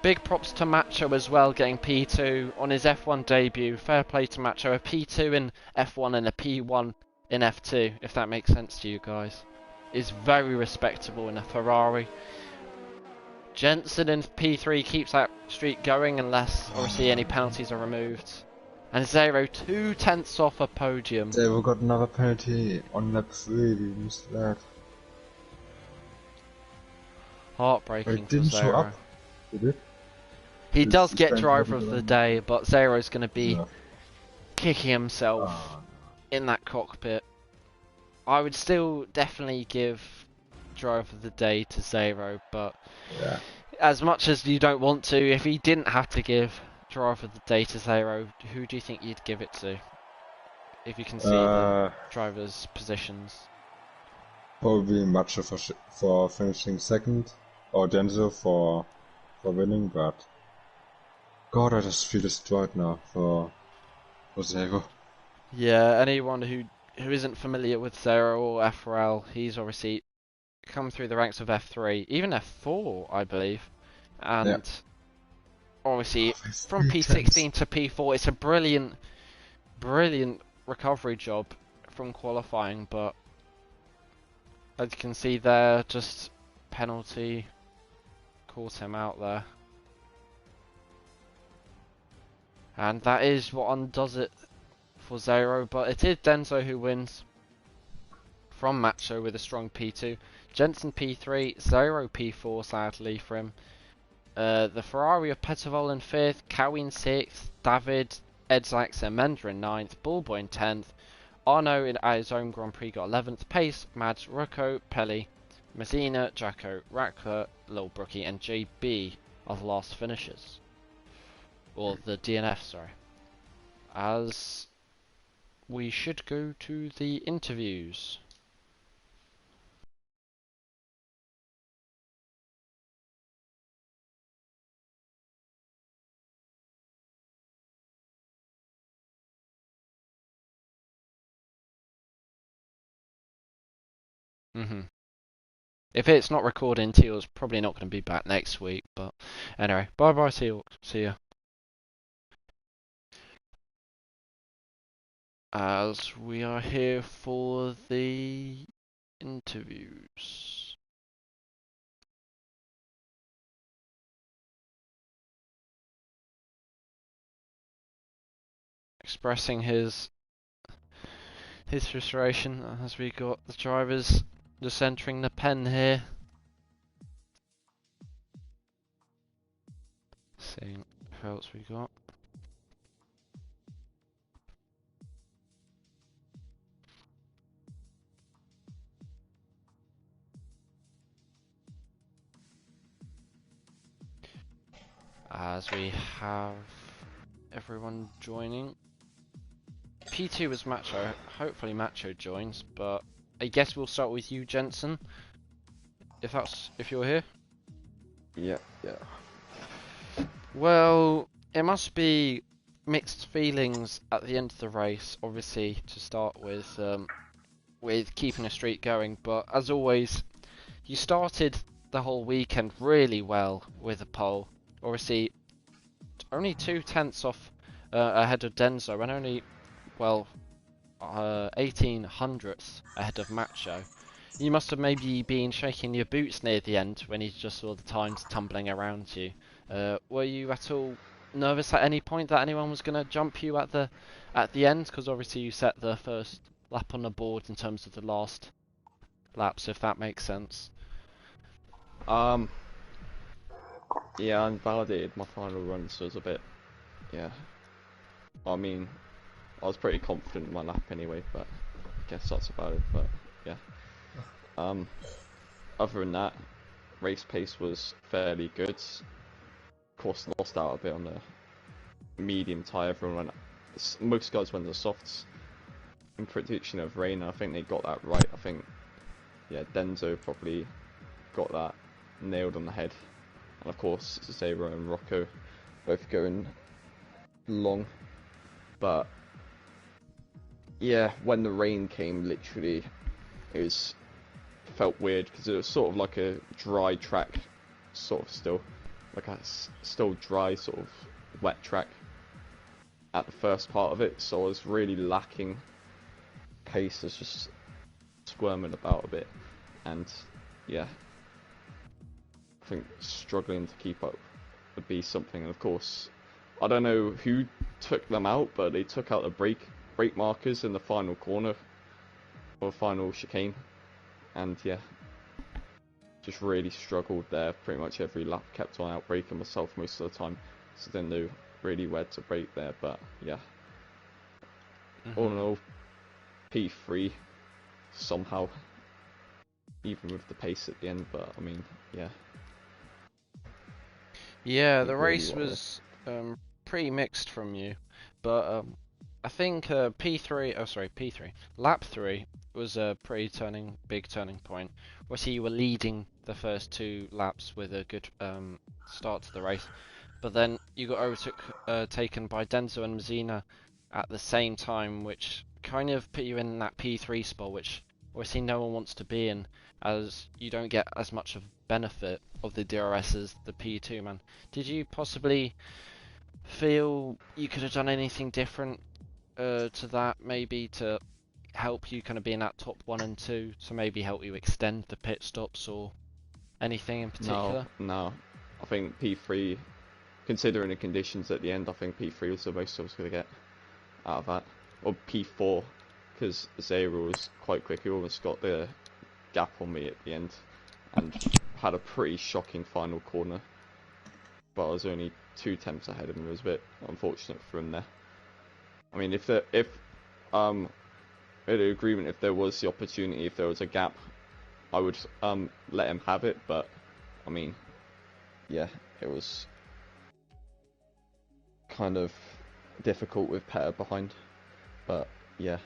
big props to Macho as well, getting P2 on his F1 debut. Fair play to Macho. A P2 in F1 and a P1 in F2, if that makes sense to you guys. Is very respectable in a Ferrari. Jensen in P3 keeps that streak going unless obviously any penalties are removed. And Zero 2/10 off a podium. Zero got another penalty on lap 3, we missed that. Heartbreaking It didn't for show Zero. up, did it? He It's does get spent driver of everything the on- day, but Zero's going to be Yeah. kicking himself Ah, in that cockpit. I would still definitely give driver of the day to Zero, but yeah. as much as you don't want to, if he didn't have to give driver of the day to Zero, who do you think you'd give it to? If you can see the drivers' positions. Probably Macho for finishing second, or Denzo for winning, but God, I just feel destroyed now for Zero. Yeah, anyone who isn't familiar with Zero or FRL, he's obviously come through the ranks of F3, even F4, I believe, and obviously from P16 to P4, it's a brilliant recovery job from qualifying, but as you can see there, just penalty caught him out there. And that is what undoes it for Zero, but it is Denzo who wins from Macho with a strong P2. Jensen P3, Zero P4 sadly for him. The Ferrari of Pettervol in 5th, Cowie in 6th, David, Edzax and Mender in 9th, Bullboy in 10th, Arno at his own Grand Prix got 11th, Pace, Mads, Rocco, Pelli, Messina, Jacko, Rackler, Lil Brookie and JB are the last finishers. Or the DNF, sorry. As we should go to the interviews. If it's not recording, Teal's probably not going to be back next week. But anyway, bye bye, Teal. See ya. As we are here for the interviews. Expressing his frustration as we got the drivers just entering the pen here. Seeing who else we got. As we have everyone joining. P2 was Macho. Hopefully Macho joins, but I guess we'll start with you, Jensen. If you're here. Yeah. Well, it must be mixed feelings at the end of the race, obviously, to start with keeping a streak going, but as always, you started the whole weekend really well with a pole. Obviously, only 2/10 off ahead of Denzo, and only, well, 18 hundredths ahead of Macho. You must have maybe been shaking your boots near the end when you just saw the times tumbling around you. Were you at all nervous at any point that anyone was going to jump you at the end? Because obviously you set the first lap on the board in terms of the last laps, if that makes sense. Yeah, I invalidated my final run, so it was a bit, I mean, I was pretty confident in my lap anyway, but I guess that's about it. But yeah. Um, Other than that, race pace was fairly good. Of course, lost out a bit on the medium tyre. Most guys went to softs in prediction of rain. I think they got that right. I think, yeah, Denzo probably got that nailed on the head. And of course, Zero and Rocco both going long. But yeah, when the rain came, literally, it felt weird because it was sort of like a dry track, sort of still, like a still dry sort of wet track at the first part of it. So I was really lacking pace. I was just squirming about a bit, and yeah, I think struggling to keep up would be something. And of course, I don't know who took them out, but they took out the brake markers in the final corner or final chicane, and yeah, just really struggled there. Pretty much every lap kept on out braking myself most of the time, so didn't know really where to brake there. But yeah, all in all, P3 somehow, even with the pace at the end. But I mean, yeah. Yeah, the Did really race well there. was pretty mixed from you, but I think P3, oh sorry, P3, lap 3 was a pretty big turning point. Obviously, you were leading the first 2 laps with a good start to the race, but then you got taken by Denzo and Mazzina at the same time, which kind of put you in that P3 spot, which obviously no one wants to be in, as you don't get as much of benefit of the DRS as the P2 man. Did you possibly feel you could have done anything different to that, maybe to help you kind of be in that top 1 and 2, to maybe help you extend the pit stops or anything in No, particular? no. I think P3, considering the conditions at the end, I think P3 was the most I was going to get out of that. Or P4, because Zero was quite quick. He almost got the gap on me at the end and had a pretty shocking final corner. But I was only 2 tenths ahead of him. It was a bit unfortunate for him there. I mean, if in agreement, if there was the opportunity, if there was a gap, I would let him have it. But I mean, yeah, it was kind of difficult with Petter behind. But yeah,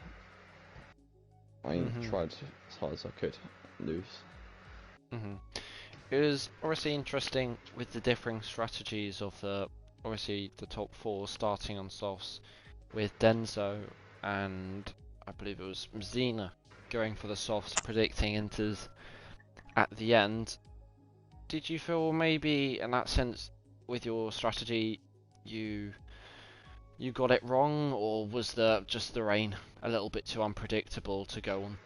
I tried as hard as I could lose. It was obviously interesting with the differing strategies of obviously the top 4 starting on softs, with Denzo and I believe it was Mzina going for the softs, predicting inters at the end. Did you feel maybe in that sense with your strategy you got it wrong, or was just the rain a little bit too unpredictable to go on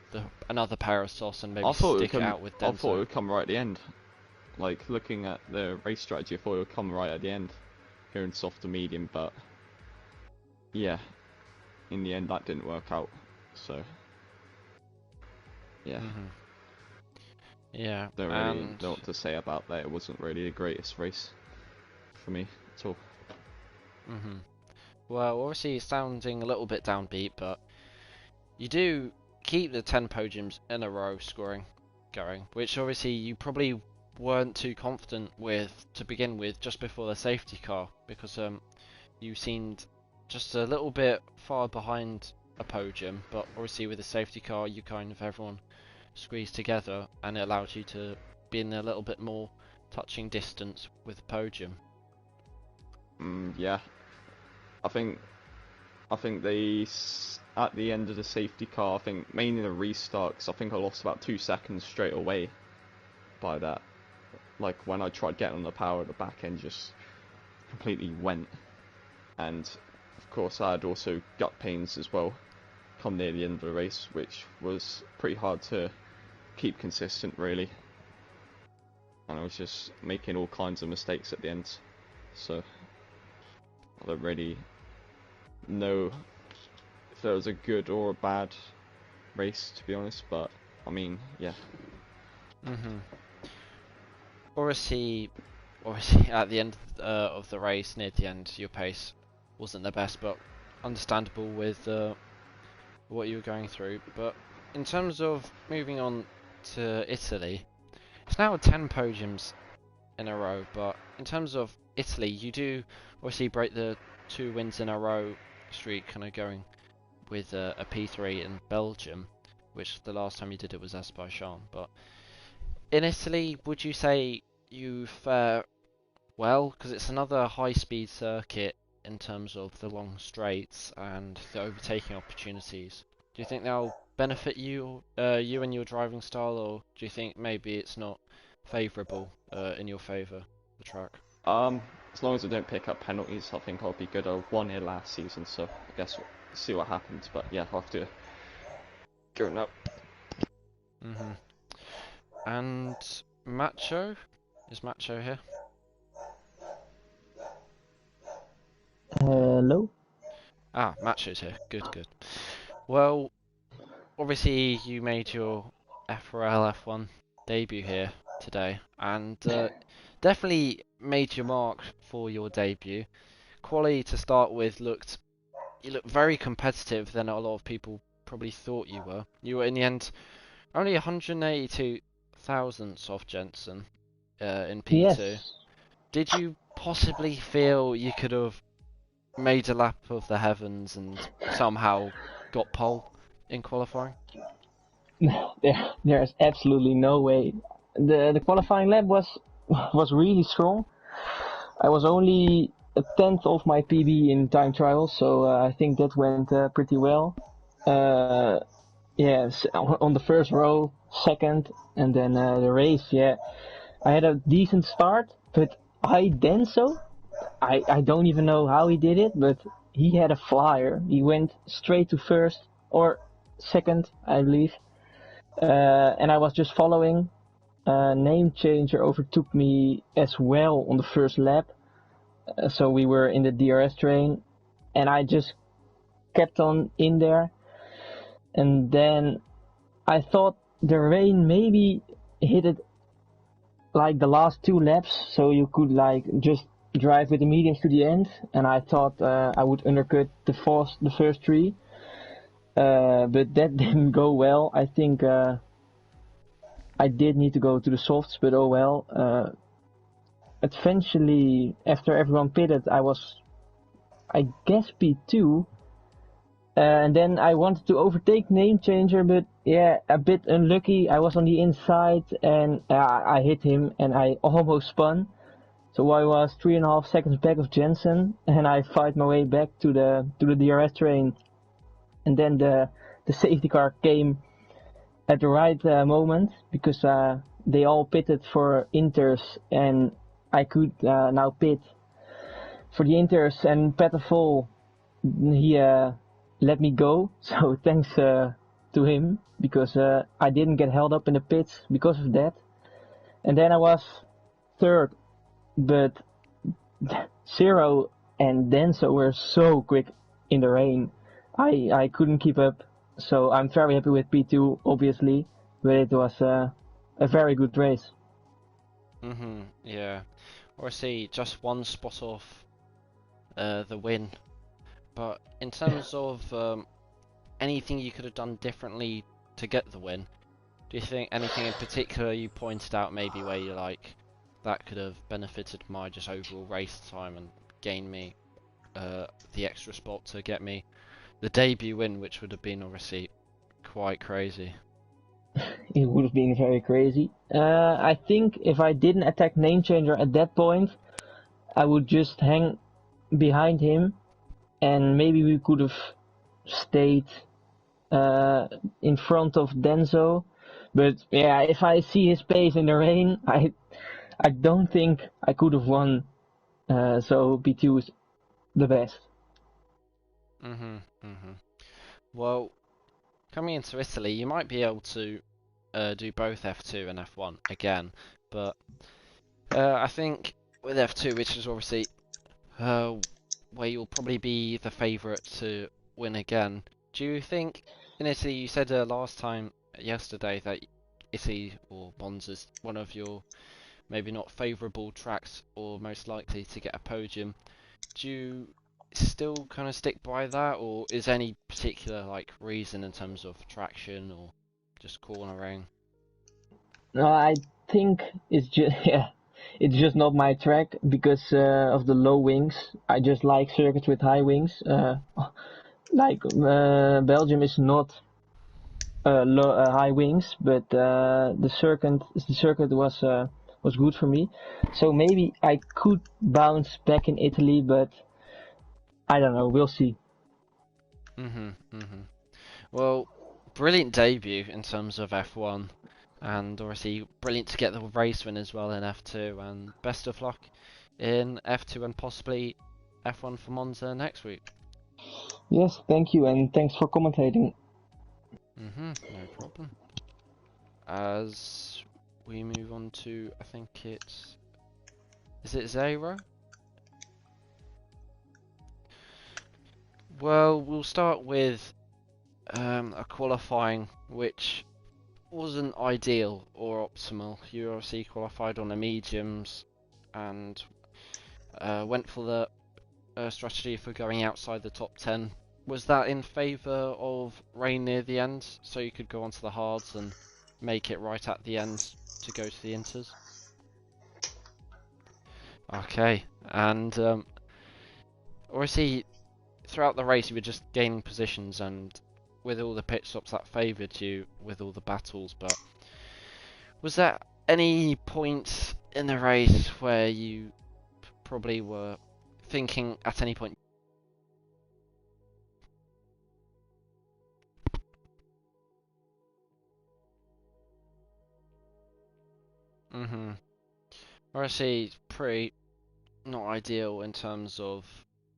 another pair of softs and maybe stick it out with I thought it Denzo? would come right at the end. Like looking at the race strategy, I thought it would come right at the end, here in soft to medium. But yeah, in the end that didn't work out. So yeah, Yeah, don't really and know what to say about that. It wasn't really the greatest race for me at all. well, obviously sounding a little bit downbeat, but you do keep the 10 podiums in a row scoring going, which obviously you probably weren't too confident with to begin with just before the safety car, because you seemed just a little bit far behind a podium, but obviously with the safety car you kind of everyone squeezed together and it allowed you to be in a little bit more touching distance with the podium. Yeah, I think they at the end of the safety car. I think mainly the restart, 'cause I think I lost about 2 seconds straight away by that. Like when I tried getting on the power, the back end just completely went. And of course I had also gut pains as well come near the end of the race, which was pretty hard to keep consistent really. And I was just making all kinds of mistakes at the end. So I don't really know if there was a good or a bad race, to be honest. But I mean, yeah. Obviously, at the end of the race, near the end, your pace wasn't the best, but understandable with what you were going through. But in terms of moving on to Italy, it's now 10 podiums in a row. But in terms of Italy, you do obviously break the 2 wins in a row streak, kind of going with a P3 in Belgium, which the last time you did it was Azerbaijan. But in Italy, would you say you fare well? Because it's another high-speed circuit in terms of the long straights and the overtaking opportunities. Do you think that'll benefit you, you and your driving style, or do you think maybe it's not favourable in your favour, the track? As long as I don't pick up penalties, I think I'll be good. I won here last season, so I guess we'll see what happens. But yeah, I'll have to go now. Mhm. And Macho, is Macho here? Hello? Ah, Macho's here. Good, good. Well, obviously you made your FRL F1 debut here today, and definitely made your mark for your debut. Quali to start with you looked very competitive than a lot of people probably thought you were. You were in the end only 182 thousandths off Jensen in P2. Yes. Did you possibly feel you could have made a lap of the heavens and somehow got pole in qualifying? There's absolutely no way. The qualifying lap was really strong. I was only a tenth of my PB in time trials, so I think that went pretty well. Yes, on the first row, second, and then the race. Yeah, I had a decent start, but I don't even know how he did it, but he had a flyer. He went straight to first or second, I believe. And I was just following. Name changer overtook me as well on the first lap. So we were in the DRS train, and I just kept on in there. And then I thought the rain maybe hit it like the last 2 laps, so you could like just drive with the mediums to the end. And I thought I would undercut the first 3. But that didn't go well. I think I did need to go to the softs, but oh well. Eventually, after everyone pitted, I was, I guess, P2. And then I wanted to overtake Name Changer, but yeah, a bit unlucky. I was on the inside and I hit him and I almost spun. So I was 3.5 seconds back of Jensen, and I fight my way back to the DRS train. And then the safety car came at the right moment, because they all pitted for Inters, and I could now pit for the Inters, and Petterful, he let me go, so thanks to him, because I didn't get held up in the pits because of that. And then I was third, but Zero and Denso were so quick in the rain. I couldn't keep up, so I'm very happy with P2, obviously, but it was a very good race. Yeah. Or see, just one spot off the win. But in terms of anything you could have done differently to get the win, do you think anything in particular you pointed out maybe where you're like, that could have benefited my just overall race time and gained me the extra spot to get me the debut win, which would have been obviously quite crazy? It would have been very crazy. I think if I didn't attack Name Changer at that point, I would just hang behind him, and maybe we could have stayed in front of Denso. But yeah, if I see his pace in the rain, I don't think I could have won. So P2 is the best. Well, coming into Italy, you might be able to do both F2 and F1 again, but I think with F2, which is obviously where you'll probably be the favourite to win again, do you think in Italy, you said yesterday that Italy or Monza's one of your maybe not favourable tracks or most likely to get a podium. Do you still kind of stick by that, or is there any particular like reason in terms of traction or just cornering? No, I think it's just yeah, it's just not my track because of the low wings. I just like circuits with high wings. Belgium is not high wings, but the circuit was good for me. So maybe I could bounce back in Italy, but I don't know. We'll see. Well, brilliant debut in terms of F1, and obviously brilliant to get the race win as well in F2, and best of luck in F2 and possibly F1 for Monza next week. Yes, thank you, and thanks for commentating. No problem. As we move on to, I think is it Zero? Well, we'll start with a qualifying which wasn't ideal or optimal. You obviously qualified on the mediums and went for the strategy for going outside the top 10. Was that in favour of rain near the end, so you could go onto the hards and make it right at the end to go to the inters? Okay, and obviously throughout the race you were just gaining positions, and with all the pit stops that favoured you with all the battles, but was there any point in the race where you probably were thinking at any point? Obviously, Prix not ideal in terms of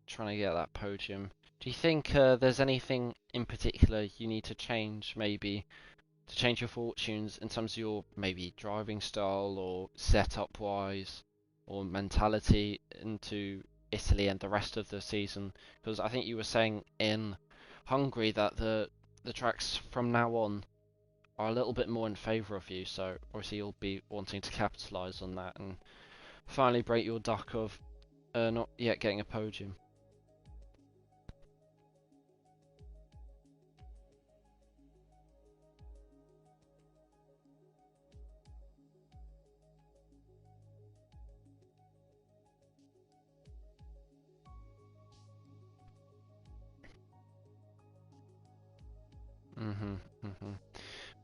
trying to get that podium. Do you think there's anything in particular you need to change, maybe to change your fortunes in terms of your maybe driving style or setup wise or mentality into Italy and the rest of the season? Because I think you were saying in Hungary that the tracks from now on are a little bit more in favour of you, so obviously you'll be wanting to capitalise on that and finally break your duck of not yet getting a podium.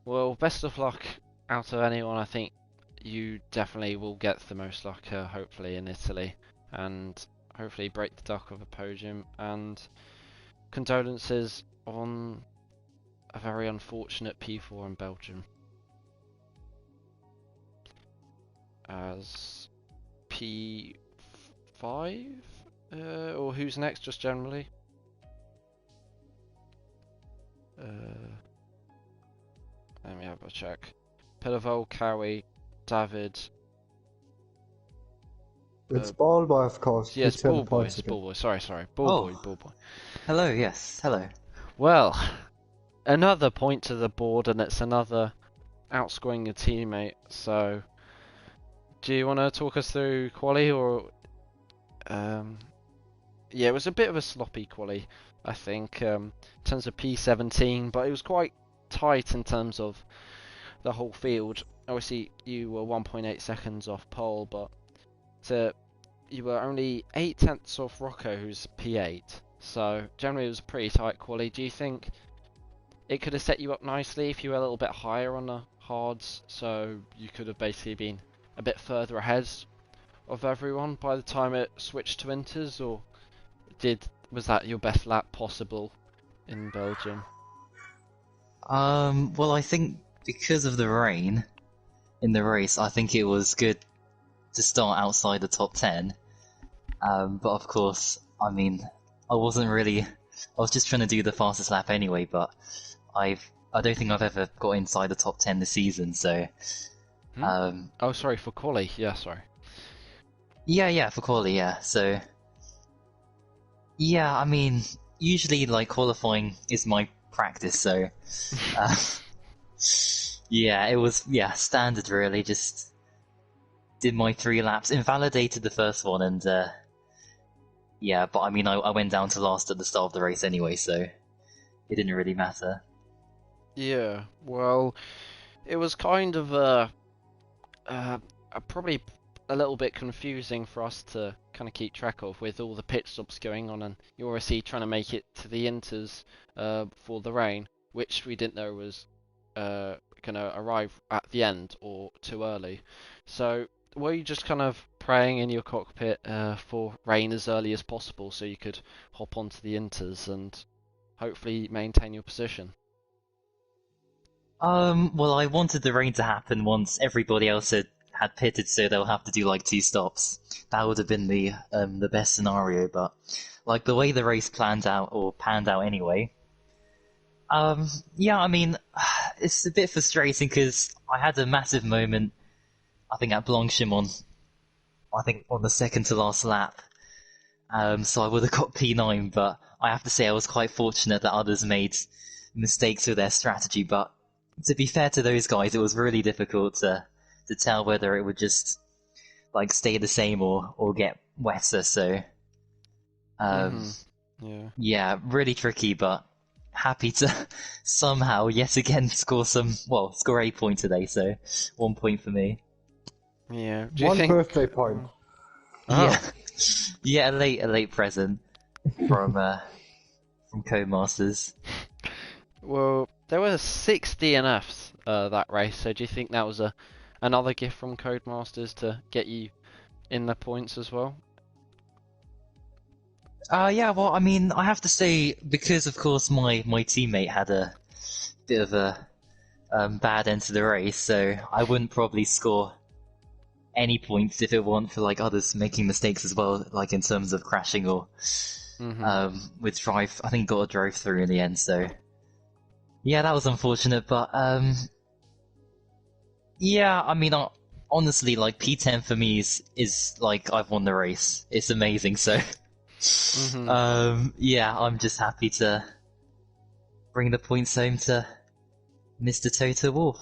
Well, best of luck out of anyone. I think you definitely will get the most luck, hopefully, in Italy, and hopefully break the duck of a podium. And condolences on a very unfortunate P4 in Belgium. As P5? Or who's next, just generally? Let me have a check. Pedavol, Cowie, David. It's Ball Boy, of course. Yes, Please tell Ball the Boy. points again. Ball Boy. Sorry. Ball Boy. Hello, yes, hello. Well, another point to the board, and it's another outscoring a teammate. So, do you want to talk us through quali, or yeah, it was a bit of a sloppy quali, I think, in terms of P17, but it was quite tight in terms of the whole field. Obviously, you were 1.8 seconds off pole, but you were only 8 tenths off Rocco, who's P8. So generally, it was a pretty tight quali. Do you think it could have set you up nicely if you were a little bit higher on the hards, so you could have basically been a bit further ahead of everyone by the time it switched to inters, or was that your best lap possible in Belgium? Well, I think because of the rain in the race, I think it was good to start outside the top 10. But of course, I mean, I was just trying to do the fastest lap anyway, but I don't think I've ever got inside the top 10 this season, so... Oh, sorry, for quali, yeah, sorry. Yeah, for quali, yeah, so... Yeah, I mean, usually, like, qualifying is my practice, so... yeah, it was, standard really, just... Did my 3 laps, invalidated the first one, and, yeah, but I mean, I went down to last at the start of the race anyway, so it didn't really matter. Yeah, well, it was kind of probably a little bit confusing for us to kind of keep track of with all the pit stops going on, and you're obviously trying to make it to the Inters for the rain, which we didn't know was going to arrive at the end or too early. So were you just kind of praying in your cockpit for rain as early as possible so you could hop onto the Inters and hopefully maintain your position? Well, I wanted the rain to happen once everybody else had pitted, so they'll have to do like 2 stops. That would have been the best scenario, but like the way the race panned out anyway. Yeah, I mean, it's a bit frustrating because I had a massive moment, I think at Blanchimont, I think on the second to last lap. So I would have got P9, but I have to say I was quite fortunate that others made mistakes with their strategy, but to be fair to those guys, it was really difficult to tell whether it would just like stay the same or get wetter. So yeah, really tricky, but happy to somehow yet again score 8 points today. So 1 point for me. Yeah. Do you One think... birthday point. Oh. Yeah, yeah, a late present from Codemasters. Well, there were 6 DNFs that race, so do you think that was another gift from Codemasters to get you in the points as well? Yeah, well, I mean, I have to say, because of course my teammate had a bit of a bad end to the race, so I wouldn't probably score any points if it weren't for like others making mistakes as well, like in terms of crashing or with drive. I think got a drive through in the end, so yeah, that was unfortunate. But yeah, I mean, honestly, like P10 for me is like I've won the race. It's amazing. So yeah, I'm just happy to bring the points home to Mr. Toto Wolff.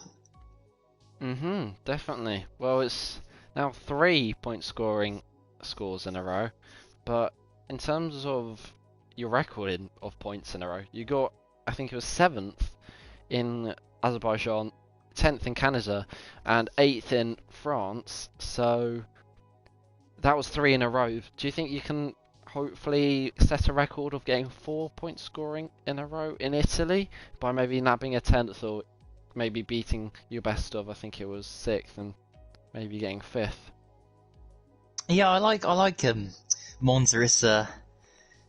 Definitely. Well, it's now 3 point scoring scores in a row, but in terms of your record of points in a row, you got, I think it was 7th in Azerbaijan, 10th in Canada, and 8th in France, so that was 3 in a row. Do you think you can hopefully set a record of getting 4 point scoring in a row in Italy by maybe nabbing a 10th or maybe beating your best of, I think it was 6th, and maybe getting 5th? Yeah, I like Monza. It's a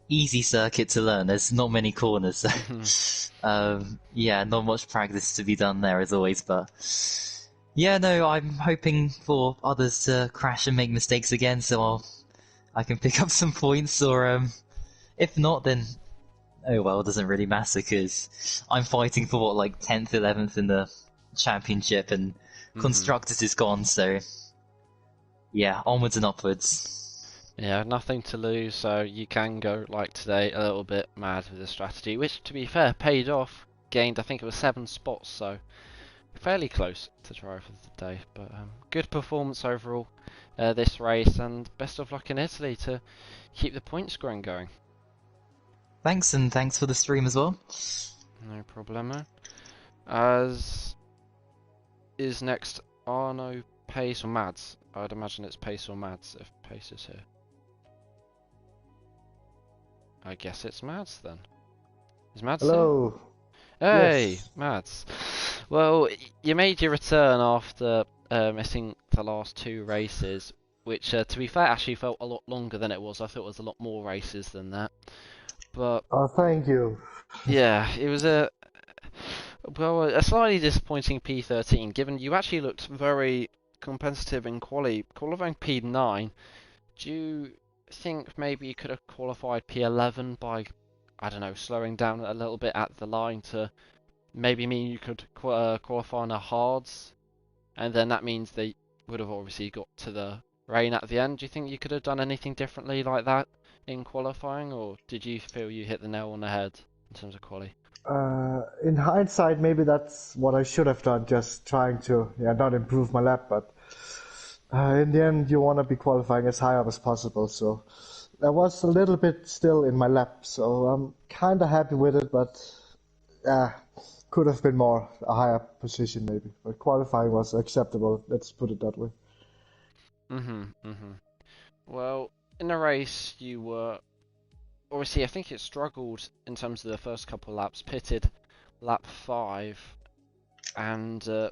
easy circuit to learn. There's not many corners, so yeah, not much practice to be done there as always. But yeah, no, I'm hoping for others to crash and make mistakes again, so I can pick up some points. Or if not, then oh well, it doesn't really matter because I'm fighting for like 10th, 11th in the championship, and constructors is gone. So yeah, onwards and upwards. Yeah, nothing to lose, so you can go, like today, a little bit mad with the strategy, which, to be fair, paid off. Gained, I think it was 7 spots, so fairly close to drive of the day. But good performance overall this race, and best of luck in Italy to keep the point scoring going. Thanks, and thanks for the stream as well. No problemo. As is next Arno, Pace, or Mads? I'd imagine it's Pace or Mads if Pace is here. I guess it's Mads then. Is Mads Hello. here? Hey, Yes. Mads. Well, you made your return after missing the last 2 races, which, to be fair, actually felt a lot longer than it was. I thought it was a lot more races than that. But Oh, thank you. yeah, it was a slightly disappointing P13, given you actually looked very competitive in qualifying P9. Do you think maybe you could have qualified P11 by, I don't know, slowing down a little bit at the line to maybe mean you could qualify on a hards, and then that means they would have obviously got to the rain at the end? Do you think you could have done anything differently like that in qualifying, or did you feel you hit the nail on the head in terms of quali? In hindsight, maybe that's what I should have done, just trying to, not improve my lap, but in the end, you want to be qualifying as high up as possible, so There was a little bit still in my lap, so I'm kind of happy with it, but could have been more, a higher position maybe. But qualifying was acceptable, let's put it that way. Well, in the race, you were obviously, I think it struggled in terms of the first couple of laps. Pitted lap 5, and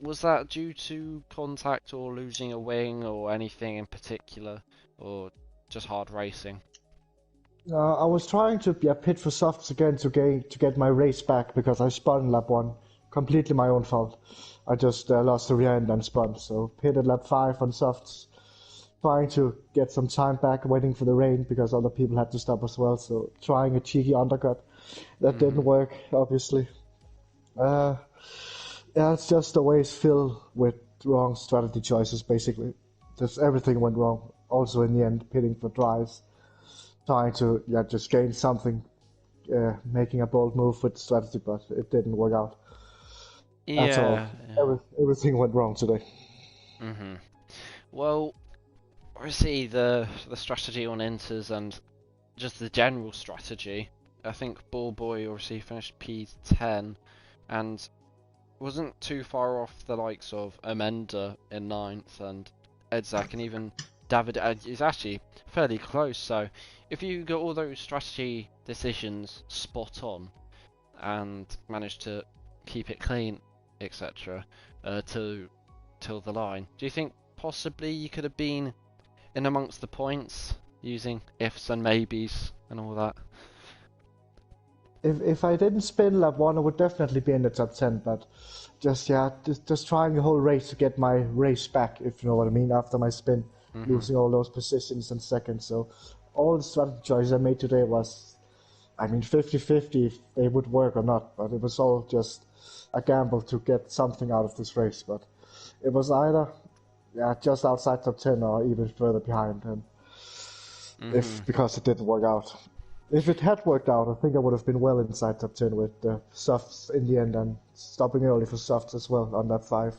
was that due to contact or losing a wing or anything in particular, or just hard racing? I was trying to pit for softs again to get my race back because I spun lap 1, completely my own fault. I just lost the rear end and spun, so pitted lap 5 on softs, trying to get some time back, waiting for the rain because other people had to stop as well. So trying a cheeky undercut, that didn't work, obviously. Yeah, it's just always filled with wrong strategy choices, basically. Just everything went wrong. Also in the end, pitting for dries, trying to just gain something, making a bold move with strategy, but it didn't work out. That's all. Everything went wrong today. Well, obviously the strategy on inters and just the general strategy. I think Ballboy obviously finished P10 and wasn't too far off the likes of Amanda in 9th and Edzak, and even David is actually fairly close. So if you got all those strategy decisions spot on and managed to keep it clean, etc., till the line, do you think possibly you could have been in amongst the points using ifs and maybes and all that? If I didn't spin lap 1, I would definitely be in the top 10, but just trying the whole race to get my race back, if you know what I mean, after my spin, losing all those positions in second. So all the strategy choices I made today was, 50-50 if they would work or not, but it was all just a gamble to get something out of this race. But it was either just outside top 10 or even further behind, and because it didn't work out. If it had worked out, I think I would have been well inside top 10 with the softs in the end and stopping early for softs as well on lap 5.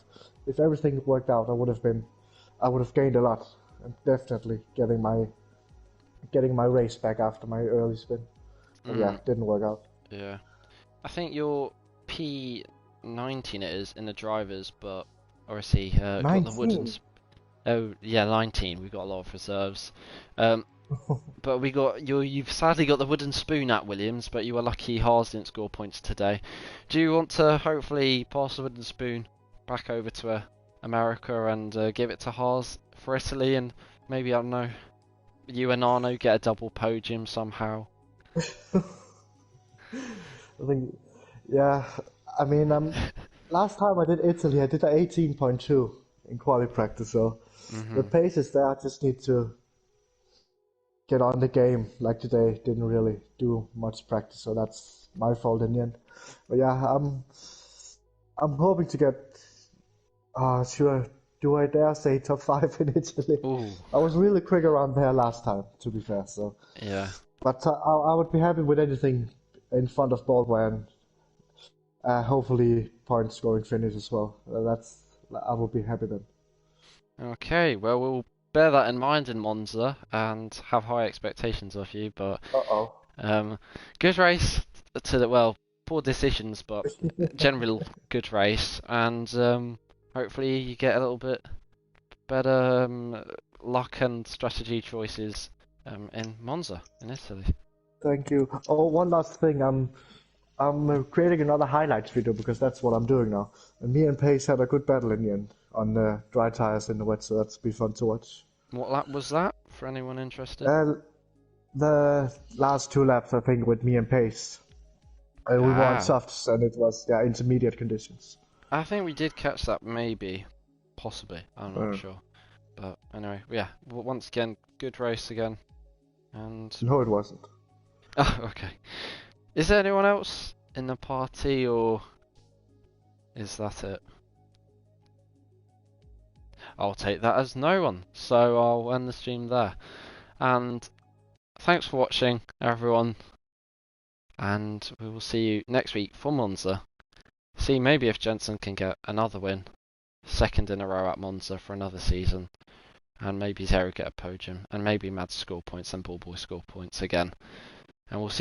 If everything worked out, I would have gained a lot and definitely getting my race back after my early spin. But it didn't work out. Yeah, I think your P19 it is in the drivers, but obviously got the wooden. Oh yeah, 19. We've got a lot of reserves. But we got you've sadly got the wooden spoon at Williams, but you were lucky Haas didn't score points today. Do you want to hopefully pass the wooden spoon back over to America and give it to Haas for Italy, and maybe, I don't know, you and Arno get a double podium somehow? I think, last time I did Italy, I did an 18.2 in quali practice, so the pace is there. I just need to get on the game. Like today, didn't really do much practice, so that's my fault in the end. But yeah, I'm hoping to get. Do I dare say top 5 in Italy? Ooh. I was really quick around there last time, to be fair. So yeah, but I would be happy with anything in front of Baldwin. Hopefully points scoring finish as well. I will be happy then. Okay, well, we'll bear that in mind in Monza and have high expectations of you, but good race poor decisions, but general good race, and hopefully you get a little bit better luck and strategy choices in Monza in Italy. Thank you. Oh, one last thing. I'm creating another highlights video because that's what I'm doing now. And me and Pace had a good battle in the end on the dry tires in the wet, so that's be fun to watch. What lap was that, for anyone interested? The last 2 laps, I think, with me and Pace. We were on softs, and it was intermediate conditions. I think we did catch that, maybe, possibly. I'm not sure. But anyway, yeah. Once again, good race again. And no, it wasn't. Oh, okay. Is there anyone else in the party, or is that it? I'll take that as no one, so I'll end the stream there. And thanks for watching, everyone. And we will see you next week for Monza. See maybe if Jensen can get another win, 2nd in a row at Monza for another season. and maybe Zero get a podium, and maybe Mads score points and Ballboy score points again. And we'll see